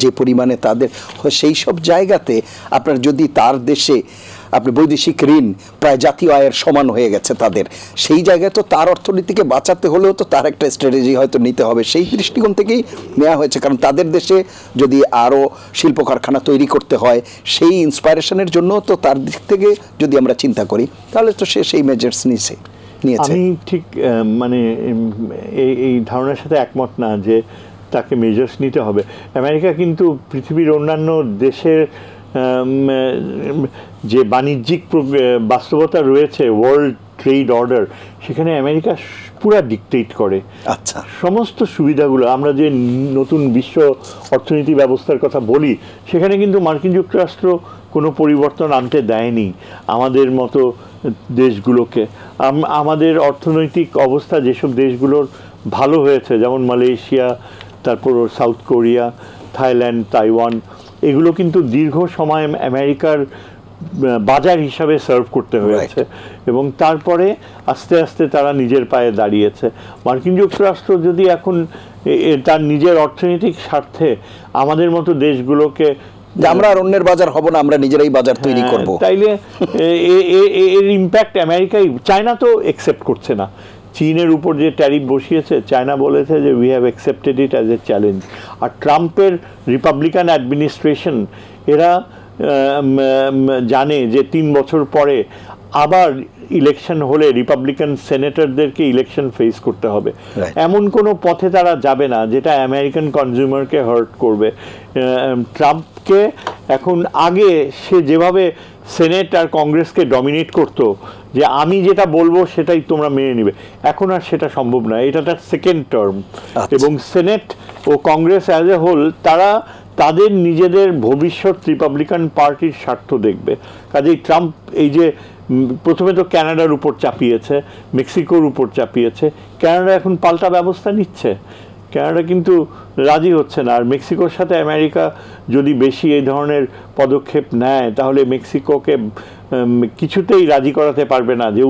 যে পরিমাণে তাদের, সেই সব জায়গাতে আপনার যদি তার দেশে আপনি বৈদেশিক ঋণ প্রায় জাতীয় আয়ের সমান হয়ে গেছে তাদের, সেই জায়গায় তো তার অর্থনীতিকে বাঁচাতে হলেও তো তার একটা স্ট্র্যাটেজি হয়তো নিতে হবে, সেই দৃষ্টিকোণ থেকেই নেওয়া হয়েছে। কারণ তাদের দেশে যদি আরও শিল্প কারখানা তৈরি করতে হয়, সেই ইন্সপায়ারেশনের জন্য তো তার দিক থেকে যদি আমরা চিন্তা করি, তাহলে তো সে সেই মেজার্স নিয়েছে। আমি ঠিক মানে এই ধারণার সাথে একমত না যে তাকে মেজার্স নিতে হবে। আমেরিকা কিন্তু পৃথিবীর অন্যান্য দেশের যে বাণিজ্যিক বাস্তবতা রয়েছে, ওয়ার্ল্ড ট্রেড অর্ডার, সেখানে আমেরিকা পুরা ডিকটেট করে। আচ্ছা, সমস্ত সুবিধাগুলো, আমরা যে নতুন বিশ্ব অর্থনীতি ব্যবস্থার কথা বলি, সেখানে কিন্তু মার্কিন যুক্তরাষ্ট্র কোনো পরিবর্তন আনতে দেয়নি আমাদের মতো দেশগুলোকে। আমাদের অর্থনৈতিক অবস্থা যেসব দেশগুলোর ভালো হয়েছে, যেমন মালয়েশিয়া, তারপর সাউথ কোরিয়া, থাইল্যান্ড, তাইওয়ান, এগুলো কিন্তু দীর্ঘ সময় আমেরিকার বাজার হিসাবে সার্ভ করতে হয়েছে এবং তারপরে আস্তে আস্তে তারা নিজের পায়ে দাঁড়িয়েছে। মার্কিন যুক্তরাষ্ট্র যদি এখন তার নিজের অর্থনৈতিক স্বার্থে আমাদের মতো দেশগুলোকে, আমরা আর অন্যের বাজার হব না, আমরা নিজেরাই বাজার তৈরি করব, তাইলে এর ইম্প্যাক্ট আমেরিকাই, চায়না তো একসেপ্ট করছে না। চীনের উপর যে ট্যারিফ বসিয়েছে, চায়না বলেছে যে we have accepted it as a challenge. আর ট্রাম্পের রিপাবলিকান অ্যাডমিনিস্ট্রেশন, এরা জানে যে 3 বছর পরে আবার ইলেকশন হলে রিপাবলিকান সেনেটরদেরকে ইলেকশন ফেস করতে হবে। এমন কোনো পথে তারা যাবে না যেটা আমেরিকান কনজিউমারকে হার্ট করবে। ট্রাম্পকে এখন, আগে সে যেভাবে সেনেট আর কংগ্রেসকে ডমিনেট করতো, যে আমি যেটা বলবো সেটাই তোমরা মেনে নিবে, এখন আর সেটা সম্ভব না। এটা তার সেকেন্ড টার্ম এবং সেনেট ও কংগ্রেস অ্যাজ এ হোল তারা তাদের নিজেদের ভবিষ্যৎ রিপাবলিকান পার্টির স্বার্থ দেখবে। কাজেই ট্রাম্প এই যে প্রথমে তো ক্যানাডার উপর চাপিয়েছে, মেক্সিকোর উপর চাপিয়েছে, ক্যানাডা এখন পাল্টা ব্যবস্থা নিচ্ছে। ক্যানাডা কিন্তু রাজি হচ্ছে না। আর মেক্সিকোর সাথে আমেরিকা যদি বেশি এই ধরনের পদক্ষেপ নেয়, তাহলে মেক্সিকোকে কিছুতেই রাজি করাতে পারবে না যে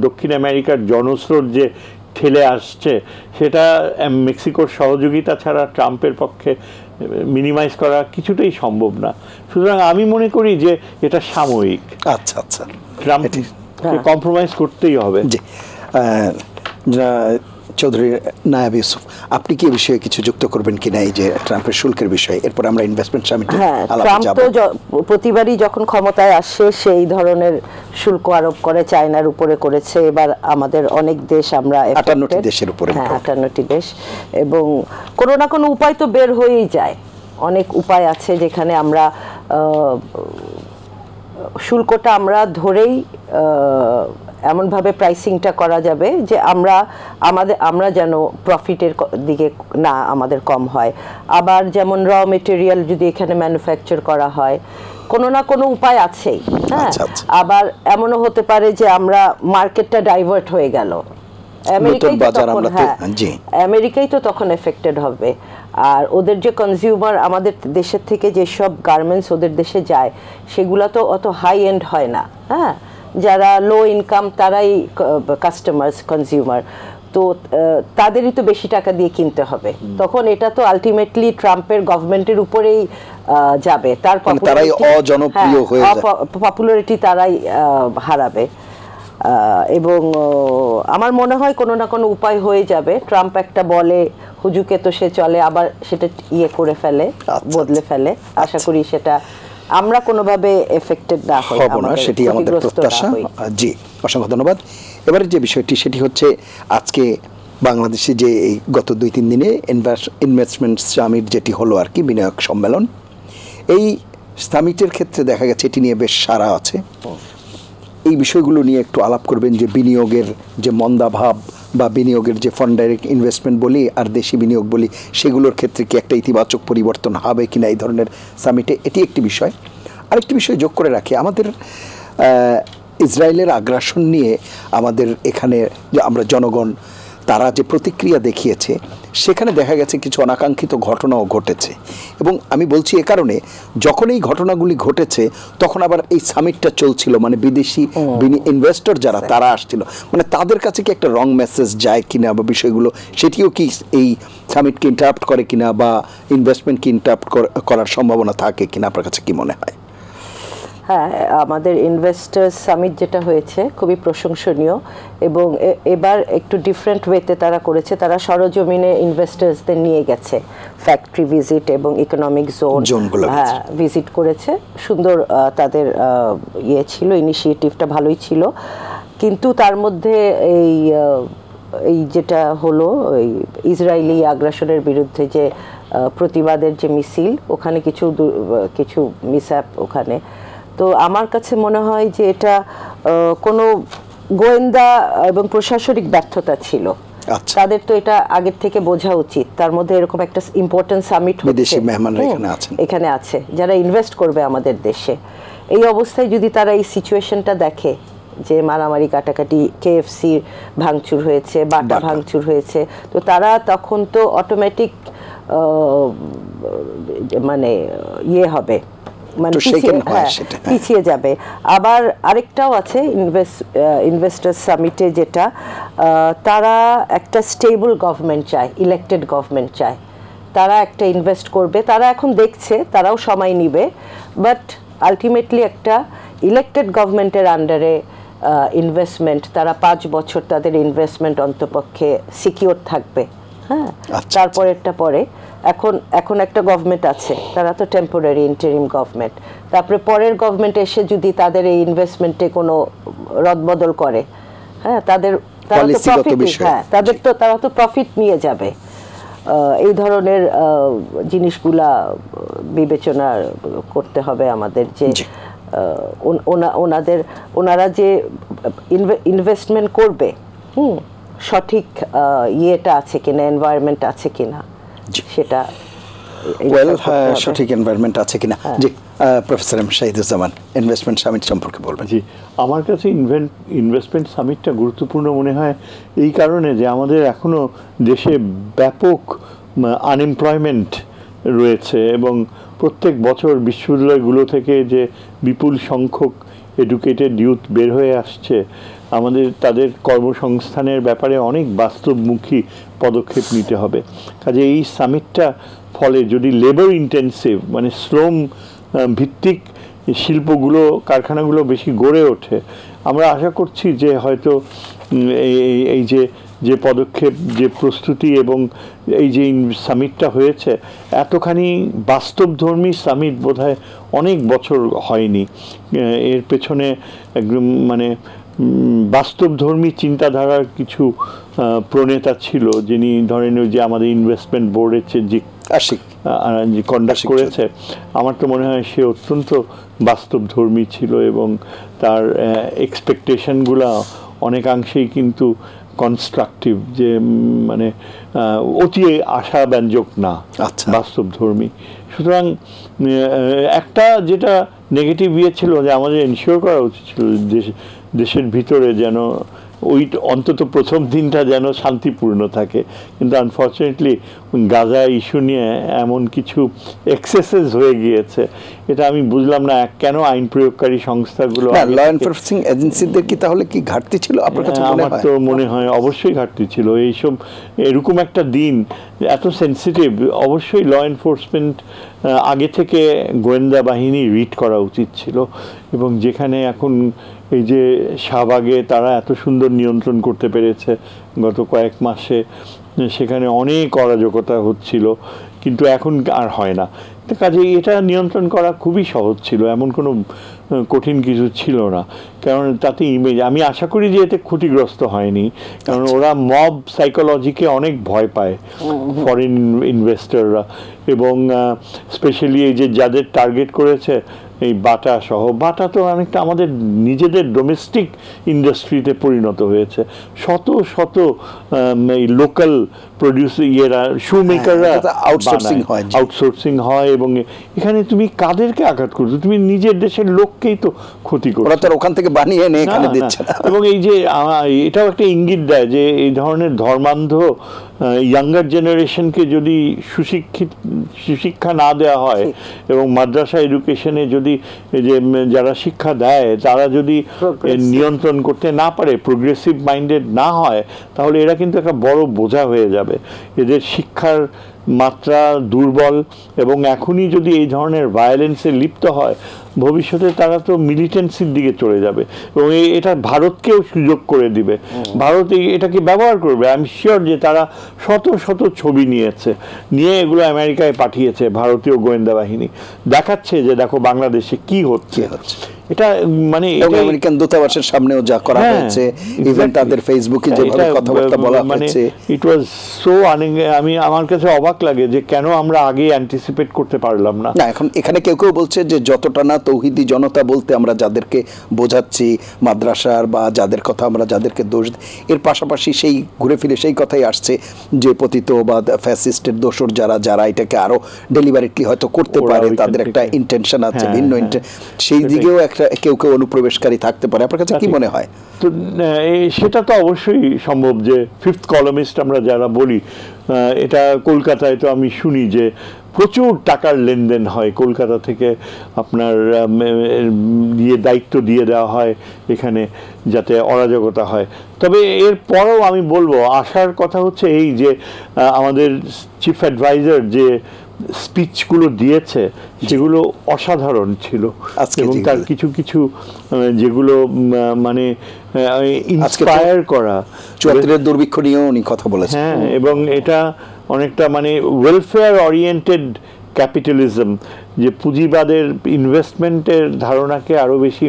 দক্ষিণ আমেরিকার জনস্রোত যে ঠেলে আসছে, সেটা মেক্সিকোর সহযোগিতা ছাড়া ট্রাম্পের পক্ষে মিনিমাইজ করা কিছুতেই সম্ভব না। সুতরাং আমি মনে করি যে এটা সাময়িক। আচ্ছা আচ্ছা, ট্রাম্পকে কম্প্রোমাইজ করতেই হবে। জি, চৌধুরী নায়াব ইউসুফ, আপনি কি এই বিষয়ে কিছু যুক্ত করবেন কিনা, এই যে ট্রাম্পের শুল্কের বিষয়ে? এরপর আমরা ইনভেস্টমেন্ট সামিটে ট্রাম্প তো প্রতিবারই যখন ক্ষমতায় আসে সেই ধরনের শুল্ক আরোপ করে, চায়নার উপরে করেছে, এবার আমাদের অনেক দেশ, আমরা 58টি দেশের উপরে, 58টি দেশ, এবং কোনো না কোনো উপায় তো বের হয়েই যায়। অনেক উপায় আছে যেখানে আমরা শুল্কটা আমরা ধরেই এমনভাবে প্রাইসিংটা করা যাবে যে আমরা যেন প্রফিটের দিকে না আমাদের কম হয়। আবার যেমন র মেটেরিয়াল যদি এখানে ম্যানুফ্যাকচার করা হয়, কোনো না কোনো উপায় আছেই। হ্যাঁ, আবার এমনও হতে পারে যে আমরা মার্কেটটা ডাইভার্ট হয়ে গেল, আমেরিকাই তো তখন এফেক্টেড হবে। আর ওদের যে কনজিউমার, আমাদের দেশের থেকে যেসব গার্মেন্টস ওদের দেশে যায়, সেগুলো তো অত হাই এন্ড হয় না। হ্যাঁ, যারা লো ইনকাম তারাই কাস্টমার্স, কনজিউমার, তো তাদেরই তো বেশি টাকা দিয়ে কিনতে হবে। তখন এটা তো আলটিমেটলি ট্রাম্পের গভর্নমেন্টের উপরেই যাবে, তার পপুলারিটি তারাই হারাবে। এবং আমার মনে হয় কোনো না কোনো উপায় হয়ে যাবে। ট্রাম্প একটা বলে হুজুকে তো সে চলে, আবার সেটা ইয়ে করে ফেলে, বদলে ফেলে। আশা করি সেটা আমরা কোনোভাবে এফেক্টেড না হই, সেটি আমাদের প্রত্যাশা। জি, অসংখ্য ধন্যবাদ। এবারে যে বিষয়টি সেটি হচ্ছে আজকে বাংলাদেশে যে এই গত 2-3 দিনে ইনভেস্টমেন্ট সামিট যেটি হলো আর কি, বিনিয়োগ সম্মেলন, এই সামিটের ক্ষেত্রে দেখা গেছে এটি নিয়ে বেশ সাড়া আছে। এই বিষয়গুলো নিয়ে একটু আলাপ করবেন, যে বিনিয়োগের যে মন্দাভাব বা বিনিয়োগের যে ফরেন ডাইরেক্ট ইনভেস্টমেন্ট বলি আর দেশি বিনিয়োগ বলি, সেগুলোর ক্ষেত্রে কি একটা ইতিবাচক পরিবর্তন হবে কিনা এই ধরনের সামিটে, এটি একটি বিষয়। আরেকটি বিষয় যোগ করে রাখি, আমাদের ইসরায়েলের আগ্রাসন নিয়ে আমাদের এখানে যে আমরা জনগণ তারা যে প্রতিক্রিয়া দেখিয়েছে সেখানে দেখা গেছে কিছু অনাকাঙ্ক্ষিত ঘটনাও ঘটেছে। এবং আমি বলছি এ কারণে, যখন এই ঘটনাগুলি ঘটেছে তখন আবার এই সামিটটা চলছিল, মানে বিদেশি ইনভেস্টর যারা তারা আসছিল, মানে তাদের কাছে কি একটা রং মেসেজ যায় কিনা বা বিষয়গুলো সেটিও কি এই সামিটকে ইন্টারাপ্ট করে কিনা বা ইনভেস্টমেন্টকে ইন্টারাপ্ট করার সম্ভাবনা থাকে কিনা, আপনার কাছে কি মনে হয়? হ্যাঁ, আমাদের ইনভেস্টার্স সামিট যেটা হয়েছে খুবই প্রশংসনীয়, এবং এবার একটু ডিফারেন্ট ওয়েতে তারা করেছে। তারা সরজমিনে ইনভেস্টার্সদের নিয়ে গেছে, ফ্যাক্টরি ভিজিট এবং ইকোনমিক জোনগুলো ভিজিট করেছে। সুন্দর তাদের ইয়ে ছিল, ইনিশিয়েটিভটা ভালোই ছিল। কিন্তু তার মধ্যে এই যেটা হলো, এই ইসরায়েলি আগ্রাসনের বিরুদ্ধে যে প্রতিবাদের যে মিছিল, ওখানে কিছু মিসঅ্যাপ ওখানে। তো আমার কাছে মনে হয় যে এটা কোনো গোয়েন্দা এবং প্রশাসনিক ব্যর্থতা ছিল। তাদের তো এটা আগের থেকে বোঝা উচিত। তার মধ্যে এরকম একটা ইম্পর্টেন্ট সামিট হচ্ছে, এখানে আছে যারা ইনভেস্ট করবে আমাদের দেশে। এই অবস্থায় যদি তারা এই সিচুয়েশনটা দেখে যে মারামারি কাটাকাটি, KFC ভাঙচুর হয়েছে, বাটা ভাঙচুর হয়েছে, তো তারা তখন তো অটোমেটিক মানে ইয়ে হবে, মানে পিছিয়ে যাবে। আবার আরেকটাও আছে ইনভেস্টার্স সামিটে, যেটা তারা একটা স্টেবল গভর্নমেন্ট চায়, ইলেক্টেড গভর্নমেন্ট চায়। তারা একটা ইনভেস্ট করবে, তারা এখন দেখছে, তারাও সময় নিবে, বাট আলটিমেটলি একটা ইলেক্টেড গভর্নমেন্টের আন্ডারে ইনভেস্টমেন্ট, তারা 5 বছর তাদের ইনভেস্টমেন্ট অন্তপক্ষে সিকিউর থাকবে। হ্যাঁ, তারপরেরটা পরে। এখন একটা গভর্নমেন্ট আছে, তারা তো টেম্পোরারি ইন্টারিম গভর্নমেন্ট। তারপরে পরের গভর্নমেন্ট এসে যদি তাদের এই ইনভেস্টমেন্টে কোনো রদবদল করে, হ্যাঁ, তারা তো প্রফিট নিয়ে যাবে। এই ধরনের জিনিসগুলা বিবেচনা করতে হবে আমাদের, যে ওনারা যে ইনভেস্টমেন্ট করবে, সঠিক ইয়েটা আছে কিনা, এনভায়রনমেন্ট আছে কিনা, সেটা সঠিক এনভায়রনমেন্ট আছে কিনা। জি, professor M Shahiduzzaman, investment summit সম্পর্কে বলবেন। জি, আমার কাছে ইনভেস্টমেন্ট সামিটটা গুরুত্বপূর্ণ মনে হয় এই কারণে যে আমাদের এখনো দেশে ব্যাপক আনএমপ্লয়মেন্ট রয়েছে, এবং প্রত্যেক বছর বিশ্ববিদ্যালয়গুলো থেকে যে বিপুল সংখ্যক এডুকেটেড ইউথ বের হয়ে আসছে, তাদের কর্মসংস্থানের ব্যাপারে অনেক বাস্তবমুখী পদক্ষেপ নিতে হবে। কাজে এই সামিটটা ফলে যদি লেবার ইন্টেন্সিভ, মানে শ্রম ভিত্তিক শিল্পগুলো, কারখানাগুলো বেশি গড়ে ওঠে, আমরা আশা করছি যে হয়তো এই যে পদক্ষেপ, যে প্রস্তুতি এবং এই যে সামিটটা হয়েছে, এতখানি বাস্তবধর্মী সামিট বোধহয় অনেক বছর হয়নি। এর পেছনে একদম মানে বাস্তবধর্মী চিন্তাধারার কিছু প্রণেতা ছিল, যিনি ধরেন যে আমাদের ইনভেস্টমেন্ট বোর্ডের যে কন্ডাক্ট করেছে, আমার তো মনে হয় সে অত্যন্ত বাস্তবধর্মী ছিল, এবং তার এক্সপেকটেশনগুলো অনেকাংশেই কিন্তু কনস্ট্রাকটিভ, যে মানে অতি আশাব্যঞ্জক না, বাস্তবধর্মী। সুতরাং একটা যেটা নেগেটিভ ইয়ে ছিল, যে আমাদের এনশিওর করা উচিত ছিল দেশের ভিতরে যেন ওই অন্তত প্রথম দিনটা যেন শান্তিপূর্ণ থাকে, কিন্তু আনফর্চুনেটলি গাজা ইস্যু নিয়ে এমন কিছু এক্সেসেস হয়ে গিয়েছে, এটা আমি বুঝলাম না কেন আইন প্রয়োগকারী সংস্থাগুলো, ল এনফোর্সিং এজেন্সিদের কি তাহলে কি ঘাটতি ছিল আপনার কাছে? আমার তো মনে হয় অবশ্যই ঘাটতি ছিল। এইসব এরকম একটা দিন এত সেন্সিটিভ, অবশ্যই ল এনফোর্সমেন্ট আগে থেকে গোয়েন্দা বাহিনী রিড করা উচিত ছিল, এবং যেখানে এখন এই যে শাহবাগে তারা এত সুন্দর নিয়ন্ত্রণ করতে পেরেছে গত কয়েক মাসে, সেখানে অনেক অরাজকতা হচ্ছিল, কিন্তু এখন আর হয় না। কাজে এটা নিয়ন্ত্রণ করা খুবই সহজ ছিল, এমন কোনো কঠিন কিছু ছিল না, কারণ তাতে ইমেজ, আমি আশা করি যে এতে ক্ষতিগ্রস্ত হয়নি, কারণ ওরা মব সাইকোলজিকে অনেক ভয় পায় ফরেন ইনভেস্টররা, এবং স্পেশালি এই যে যাদের টার্গেট করেছে এই বাটা সহ, বাটা তো অনেকটা আমাদের নিজেদের ডোমেস্টিক ইন্ডাস্ট্রিতে পরিণত হয়েছে, শত শত এই লোকাল প্রডিউস শু মেকাররা আউটসোর্সিং হয়, আউটসোর্সিং হয়, এবং এখানে তুমি কাদেরকে আঘাত করছো? তুমি নিজের দেশের লোককেই তো ক্ষতি করছো। ওরা তো ওখান থেকে বানিয়ে এনে এখানে দিচ্ছে না। এবং এই যে এটাও একটা ইঙ্গিত দেয় যে এই ধরনের ধর্মান্ধ ইয়াঙ্গার জেনারেশনকে যদি সুশিক্ষা না দেওয়া হয়, এবং মাদ্রাসা এডুকেশনে যদি যে যারা শিক্ষা দেয় তারা যদি নিয়ন্ত্রণ করতে না পারে, প্রোগ্রেসিভ মাইন্ডেড না হয়, তাহলে এরা কিন্তু একটা বড় বোঝা হয়ে যাবে। এদের শিক্ষার মাত্রা দুর্বল, এবং এখনই যদি এই ধরনের ভায়োলেন্সে লিপ্ত হয়, ভবিষ্যতে তারা তো মিলিটেন্সির দিকে চলে যাবে, এবং এটা ভারতকেও সুযোগ করে দিবে। ভারত এটাকে ব্যবহার করবে। আই এম শিওর যে তারা শত শত ছবি নিয়ে এগুলো আমেরিকায় পাঠিয়েছে ভারতীয় গোয়েন্দা বাহিনী, দেখাচ্ছে যে দেখো বাংলাদেশে কি হচ্ছে। এটা মানে আমেরিকান দূতাবাসের সামনেও যা করা হয়েছে, ইভেন তাদের ফেসবুকে যেভাবে কথাবার্তা বলা হয়েছে, ইট ওয়াজ সো আমার কাছে অবাক লাগে যে কেন আমরা আগে অ্যান্টিসিপেট করতে পারলাম না। এখন এখানে কেউ কেউ বলছে যে যতটা না তৌহিদি জনতা বলতে আমরা যাদেরকে বোঝাচ্ছি মাদ্রাসার বা যাদের কথা আমরা যাদেরকে দোষ, এর পাশাপাশি সেই ঘুরে ফিরে সেই কথাই আসছে যে পতিত বা ফ্যাসিস্টের দোসর যারা এটাকে আরো ডেলিভারেটলি হয়তো করতে পারে, তাদের একটা ইন্টেনশন আছে, ভিন্ন সেই দিকেও কেউ কেউ অনুপ্রবেশকারী থাকতে পারে। আপনার কাছে কি মনে হয়? তো সেটা তো অবশ্যই সম্ভব যে ফিফথ কলামিস্ট আমরা যারা বলি, এটা কলকাতায় তো আমি শুনি যে প্রচুর টাকার লেনদেন হয়, কলকাতা থেকে আপনার দায়িত্ব দিয়ে দেওয়া হয় এখানে যাতে অরাজকতা হয়। তবে এর পরেও আমি বলবো আশার কথা হচ্ছে এই যে আমাদের চিফ অ্যাডভাইজার যে স্পিচগুলো দিয়েছে সেগুলো অসাধারণ ছিল, এবং তার কিছু কিছু যেগুলো মানে ইন্সপায়ার করা, ৭৪ দুর্ভিক্ষ নিয়েও উনি কথা বলেছেন। হ্যাঁ, এবং এটা অনেকটা মানে ওয়েলফেয়ার ওরিয়েন্টেড ক্যাপিটালিজম, যে পুঁজিবাদের ইনভেস্টমেন্টের ধারণাকে আরও বেশি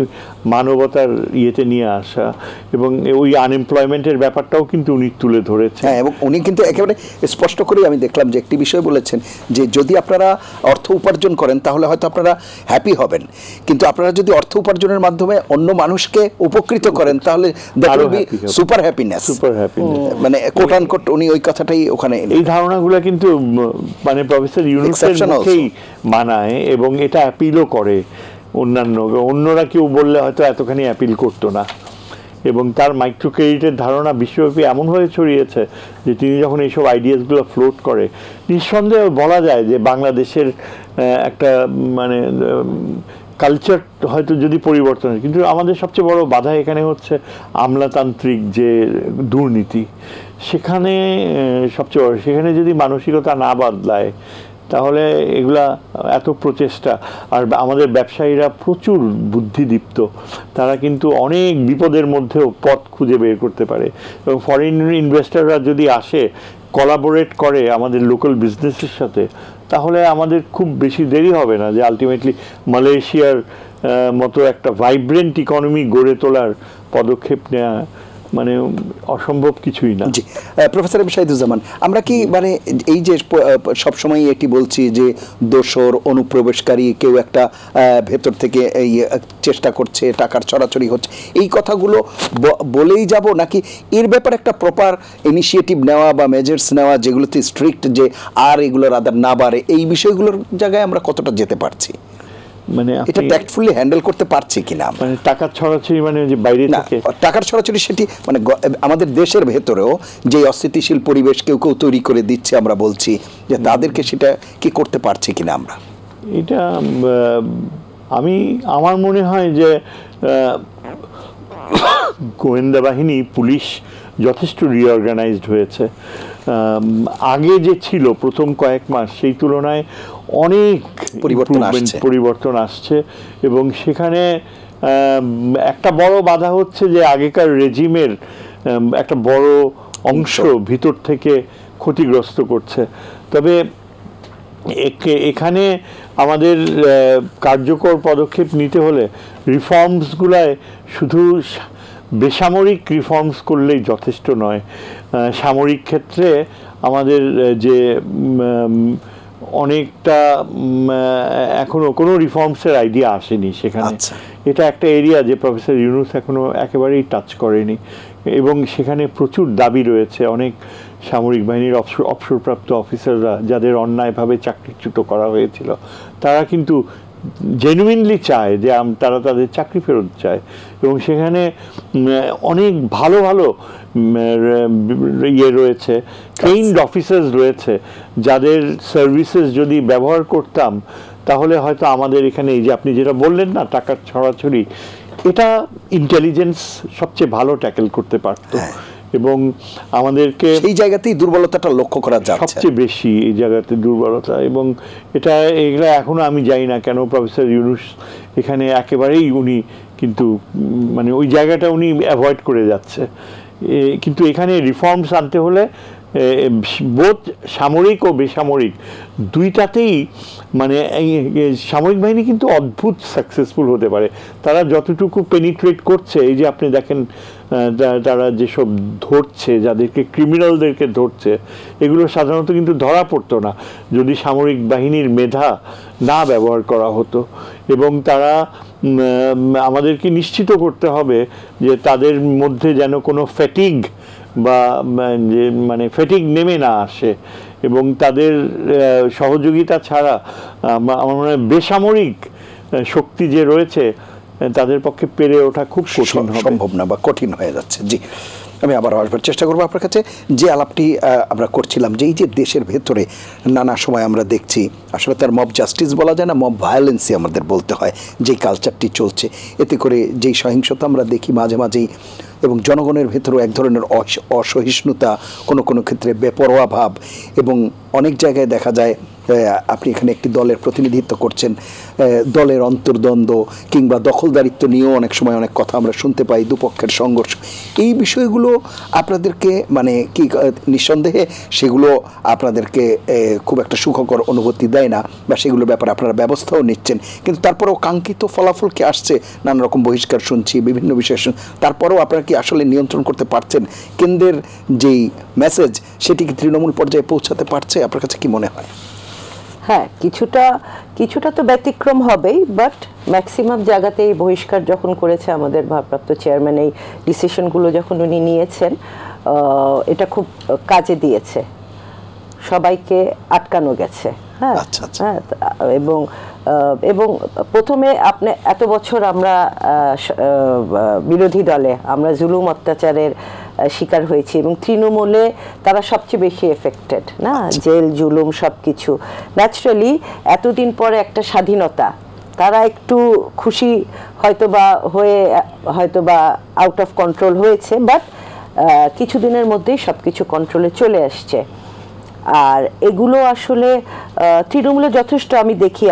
মানবতার ইয়েতে নিয়ে আসা, এবং ওই আনএমপ্লয়মেন্টের ব্যাপারটাও কিন্তু উনি তুলে ধরেছেন। হ্যাঁ, এবং উনি কিন্তু একেবারে স্পষ্ট করেই আমি দেখলাম যে একটি বিষয় বলেছেন যে যদি আপনারা অর্থ উপার্জন করেন তাহলে হয়তো আপনারা হ্যাপি হবেন, কিন্তু আপনারা যদি অর্থ উপার্জনের মাধ্যমে অন্য মানুষকে উপকৃত করেন তাহলে that will be super happiness. মানে কোট আন কোট উনি ওই কথাটাই ওখানে, এই ধারণাগুলো কিন্তু মানে প্রফেসর ইউনুসের মুখেই মানায়, এবং এটা অ্যাপিলও করে। অন্যরা কেউ বললে হয়তো এতখানি অ্যাপিল করতো না, এবং তার মাইক্রো ক্রেডিটের ধারণা বিশ্বব্যাপী এমনভাবে ছড়িয়েছে যে তিনি যখন এইসব আইডিয়াসগুলো ফ্লোট করে, নিঃসন্দেহে বলা যায় যে বাংলাদেশের একটা মানে কালচার হয়তো যদি পরিবর্তন হয়, কিন্তু আমাদের সবচেয়ে বড় বাধা এখানে হচ্ছে আমলাতান্ত্রিক যে দুর্নীতি, সেখানে সবচেয়ে বড়, সেখানে যদি মানসিকতা না বদলায় তাহলে এগুলা এত প্রচেষ্টা, আর আমাদের ব্যবসায়ীরা প্রচুর বুদ্ধিদীপ্ত, তারা কিন্তু অনেক বিপদের মধ্যেও পথ খুঁজে বের করতে পারে, এবং ফরেন ইনভেস্টররা যদি আসে কোলাবোরেট করে আমাদের লোকাল বিজনেসের সাথে, তাহলে আমাদের খুব বেশি দেরি হবে না যে আলটিমেটলি মালয়েশিয়ার মতো একটা ভাইব্রেন্ট ইকোনমি গড়ে তোলার পদক্ষেপ নেওয়া মানে অসম্ভব কিছুই না। জি, প্রফেসর শাহিদুজ্জামান, আমরা কি মানে এই যে সবসময় এটি বলছি যে দোসর অনুপ্রবেশকারী কেউ একটা ভেতর থেকে এই চেষ্টা করছে, টাকার ছড়াছড়ি হচ্ছে, এই কথাগুলো বলেই যাব, নাকি এর ব্যাপারে একটা প্রপার ইনিশিয়েটিভ নেওয়া বা মেজার্স নেওয়া যেগুলোতে স্ট্রিক্ট যে আর এগুলোর আদার না বাড়ে, এই বিষয়গুলোর জায়গায় আমরা কতটা যেতে পারছি? মানে এটা ট্যাক্টফুলি হ্যান্ডেল করতে পারছি কিনা? মানে টাকার ছড়াছড়ি মানে যে বাইরে থেকে টাকার ছড়াছড়ি, সেটি মানে আমাদের দেশের ভেতরেও যে অস্থিতিশীল পরিবেশ কেউ কেউ তৈরি করে দিচ্ছে, আমরা বলছি যে তাদেরকে সেটা কি করতে পারছি কিনা আমরা? এটা আমার মনে হয় যে গোয়েন্দা বাহিনী, পুলিশ যথেষ্ট রিঅর্গানাইজড হয়েছে। আগে যে ছিল প্রথম কয়েক মাস, সেই তুলনায় অনেক পরিবর্তন আসছে, এবং সেখানে একটা বড় বাধা হচ্ছে যে আগেকার রেজিমের একটা বড় অংশ ভিতর থেকে ক্ষতিগ্রস্ত করছে। তবে এখানে আমাদের কার্যকর পদক্ষেপ নিতে হলে রিফর্মসগুলায় শুধু বেসামরিক রিফর্মস করলেই যথেষ্ট নয়। সামরিক ক্ষেত্রে আমাদের যে অনেকটা এখনো কোনো রিফর্মসের আইডিয়া আসেনি সেখানে। এটা একটা এরিয়া যে প্রফেসর ইউনুস এখনো একেবারেই টাচ করেনি, এবং সেখানে প্রচুর দাবি রয়েছে, অনেক সামরিক বাহিনীর অবসরপ্রাপ্ত অফিসাররা যাদের অন্যায়ভাবে চাকরিচ্যুত করা হয়েছিল, তারা কিন্তু জেনুইনলি চায় যে তারা তাদের চাকরি ফেরত চায়, এবং সেখানে অনেক ভালো ভালো ইয়ে রয়েছে, ট্রেইনড অফিসার্স রয়েছে, যাদের সার্ভিসেস যদি ব্যবহার করতাম তাহলে হয়তো আমাদের এখানে এই যে আপনি যেটা বললেন না টাকার ছড়াছড়ি, এটা ইন্টেলিজেন্স সবচেয়ে ভালো ট্যাকেল করতে পারতো। এবং আমাদেরকে এই জায়গাতেই দুর্বলতাটা লক্ষ্য করা যাচ্ছে সবচেয়ে বেশি, এই জায়গাতে দুর্বলতা। এবং এগুলা এখনো আমি জানি না কেন প্রফেসর ইউনূস এখানে একেবারেই উনি কিন্তু মানে ওই জায়গাটা উনি অ্যাভয়েড করে যাচ্ছে। কিন্তু এখানে রিফর্মস আনতে হলে বোধ সামরিক ও বেসামরিক দুইটাতেই মানে সামরিক বাহিনী কিন্তু অদ্ভুত সাকসেসফুল হতে পারে। তারা যতটুকু পেনিট্রেট করছে, এই যে আপনি দেখেন তারা যেসব ধরছে, যাদেরকে ক্রিমিনালদেরকে ধরছে, এগুলো সাধারণত কিন্তু ধরা পড়তো না যদি সামরিক বাহিনীর মেধা না ব্যবহার করা হতো। এবং তারা আমাদেরকে নিশ্চিত করতে হবে যে তাদের মধ্যে যেন কোনো ফ্যাটিগ বা যে মানে ফ্যাটিগ নেমে না আসে, এবং তাদের সহযোগিতা ছাড়া আমার মনে হয় বেসামরিক শক্তি যে রয়েছে তাদের পক্ষে পেরে ওঠা খুব কঠিন হবে, সম্ভব না বা কঠিন হয়ে যাচ্ছে। জি, আমি আবার আসবার চেষ্টা করবো আপনার কাছে। যে আলাপটি আমরা করছিলাম যে এই যে দেশের ভেতরে নানা সময় আমরা দেখছি, আসলে তার মব জাস্টিস বলা যায় না, মব ভায়োলেন্সই আমাদের বলতে হয়, যেই কালচারটি চলছে, এতে করে যেই সহিংসতা আমরা দেখি মাঝে মাঝেই, এবং জনগণের ভেতরেও এক ধরনের অসহিষ্ণুতা, কোনো কোনো ক্ষেত্রে বেপরোয়া ভাব, এবং অনেক জায়গায় দেখা যায় আপনি এখানে একটি দলের প্রতিনিধিত্ব করছেন, দলের অন্তর্দ্বন্দ্ব কিংবা দখলদারিত্ব নিয়েও অনেক সময় অনেক কথা আমরা শুনতে পাই, দুপক্ষের সংঘর্ষ। এই বিষয়গুলো আপনাদেরকে মানে কি নিঃসন্দেহে সেগুলো আপনাদেরকে খুব একটা সুখকর অনুভূতি দেয় না, বা সেগুলোর ব্যাপারে আপনারা ব্যবস্থাও নিচ্ছেন, কিন্তু তারপরেও কাঙ্ক্ষিত ফলাফল কি আসছে? নানা রকম বহিষ্কার শুনছি, বিভিন্ন বিষয় তারপরেও আপনারা কি আসলে নিয়ন্ত্রণ করতে পারছেন? কেন্দ্রের যেই মেসেজ সেটি কি তৃণমূল পর্যায়ে পৌঁছাতে পারছে? আপনার কাছে কি মনে হয়? হ্যাঁ, কিছুটা তো ব্যতিক্রম হবেই, বাট ম্যাক্সিমাম জায়গাতেই বহিষ্কার যখন করেছে আমাদের ভারপ্রাপ্ত চেয়ারম্যান, এই ডিসিশনগুলো যখন উনি নিয়েছেন, এটা খুব কাজে দিয়েছে, সবাইকে আটকানো গেছে। হ্যাঁ, হ্যাঁ। এবং প্রথমে আপনি এত বছর আমরা বিরোধী দলে আমরা জুলুম অত্যাচারের শিকার হয়েছি, এবং তৃণমূলে তারা সবচেয়ে বেশি এফেক্টেড না, জেল জুলুম সব কিছু। ন্যাচারালি এতদিন পরে একটা স্বাধীনতা, তারা একটু খুশি হয়তোবা আউট অফ কন্ট্রোল হয়েছে, বাট কিছুদিনের মধ্যেই সব কিছু কন্ট্রোলে চলে আসছে। আর এগুলো আসলে তৃণমূলে যথেষ্ট আমি দেখি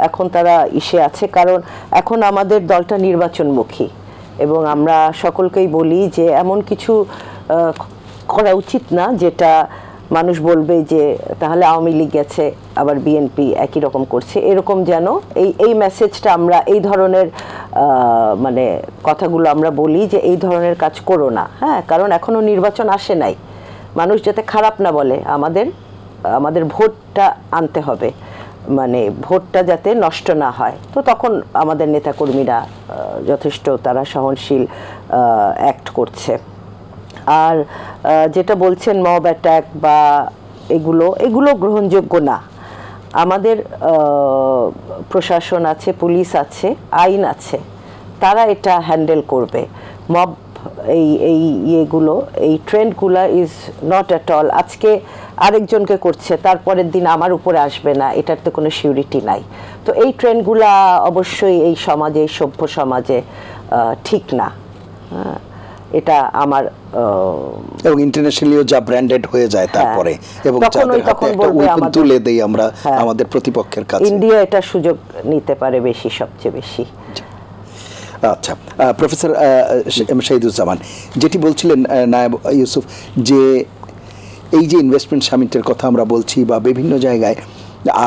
এখন তারা ইসে আছে, কারণ এখন আমাদের দলটা নির্বাচনমুখী, এবং আমরা সকলকেই বলি যে এমন কিছু করা উচিত না যেটা মানুষ বলবে যে তাহলে আওয়ামী লীগ গেছে আবার বিএনপি একই রকম করছে, এরকম যেন এই মেসেজটা আমরা এই ধরনের মানে কথাগুলো আমরা বলি যে এই ধরনের কাজ করো না। হ্যাঁ, কারণ এখনো নির্বাচন আসে নাই, মানুষ যাতে খারাপ না বলে, আমাদের ভোটটা আনতে হবে, মানে ভোটটা যাতে নষ্ট না হয়। তো তখন আমাদের নেতাকর্মীরা যথেষ্ট তারা সহনশীল অ্যাক্ট করছে। আর যেটা বলছেন মব অ্যাটাক বা এগুলো গ্রহণযোগ্য না। আমাদের প্রশাসন আছে, পুলিশ আছে, আইন আছে, তারা এটা হ্যান্ডেল করবে। মব এই ট্রেন্ডগুলো ইজ নট অ্যাট অল আজকে আরেকজনকে করছে, তারপরের দিন আমার উপরে আসবে না, এটার তো কোনো সিউরিটি নাই। তো এই ট্রেন্ডগুলা অবশ্যই এই সমাজে, এই সভ্য সমাজে ঠিক না। এটা আমার এবং ইন্টারন্যাশনালিও যা ব্র্যান্ডেড হয়ে যায় তারপরে, এবং যাদের হাতে একটা উইপন তুলে দেই আমরা আমাদের প্রতিপক্ষের কাছে, ইন্ডিয়া এটা সুযোগ নিতে পারে বেশি, সবচেয়ে বেশি। আচ্ছা, প্রফেসর শহীদুজ্জামান, যেটি বলছিলেন নায়েব ইউসুফ, যে এই যে ইনভেস্টমেন্ট সামিটের কথা আমরা বলছি বা বিভিন্ন জায়গায়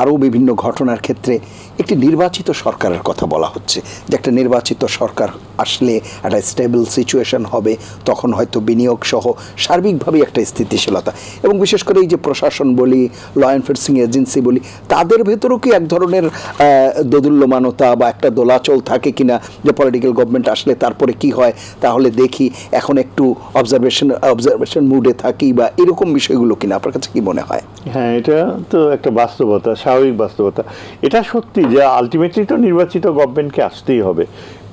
আরও বিভিন্ন ঘটনার ক্ষেত্রে একটি নির্বাচিত সরকারের কথা বলা হচ্ছে, যে একটা নির্বাচিত সরকার আসলে একটা স্টেবল সিচুয়েশন হবে, তখন হয়তো বিনিয়োগ সহ সার্বিকভাবে একটা স্থিতিশীলতা, এবং বিশেষ করে এই যে প্রশাসন বলি, ল এনফোর্সিং এজেন্সি বলি, তাদের ভেতরেও কি এক ধরনের দোদুল্যমানতা বা একটা দোলাচল থাকে কিনা, যে পলিটিক্যাল গভর্নমেন্ট আসলে তারপরে কি হয়, তাহলে দেখি, এখন একটু অবজারভেশন মুডে থাকি, বা এরকম বিষয়গুলো কিনা আপনার কাছে কি মনে হয়? হ্যাঁ, এটা তো একটা বাস্তবতা, স্বাভাবিক বাস্তবতা। এটা সত্যি যে আলটিমেটলি তো নির্বাচিত গভর্নমেন্টকে আসতেই হবে।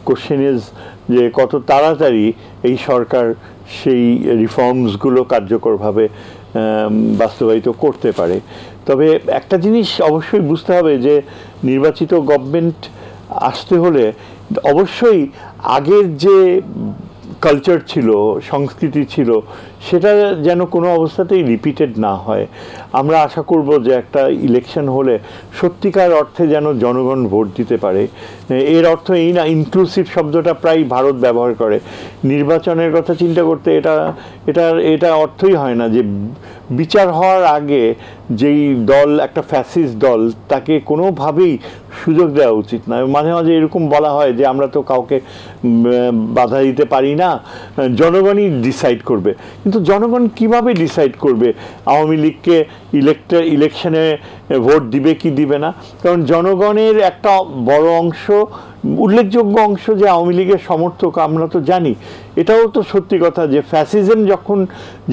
কোশ্চেন ইজ যে কত তাড়াতাড়ি এই সরকার সেই রিফর্মসগুলো কার্যকরভাবে বাস্তবায়িত করতে পারে। তবে একটা জিনিস অবশ্যই বুঝতে হবে যে নির্বাচিত গভর্নমেন্ট আসতে হলে অবশ্যই আগের যে কালচার ছিল, সংস্কৃতি ছিল, সেটা যেন কোনো অবস্থাতেই রিপিটেড না হয়। আমরা আশা করব যে একটা ইলেকশন হলে সত্যিকার অর্থে যেন জনগণ ভোট দিতে পারে। এর অর্থ এই না, ইনক্লুসিভ শব্দটা প্রায় ভারত ব্যবহার করে। নির্বাচনের কথা চিন্তা করতে এটা অর্থই হয় না যে বিচার হওয়ার আগে যেই দল একটা ফ্যাসিস্ট দল, তাকে কোনোভাবেই সুযোগ দেওয়া উচিত না। মাঝে মাঝে এরকম বলা হয় যে আমরা তো কাউকে বাধা দিতে পারি না, জনগণই ডিসাইড করবে। কিন্তু জনগণ কিভাবে ডিসাইড করবে আওয়ামী লীগকে ইলেকশনে ভোট দিবে কি দিবে না? কারণ জনগণের একটা বড় অংশ, উল্লেখযোগ্য অংশ যে আওয়ামী লীগের সমর্থক, আমরা তো জানি। এটাও তো সত্যি কথা যে ফ্যাসিজম যখন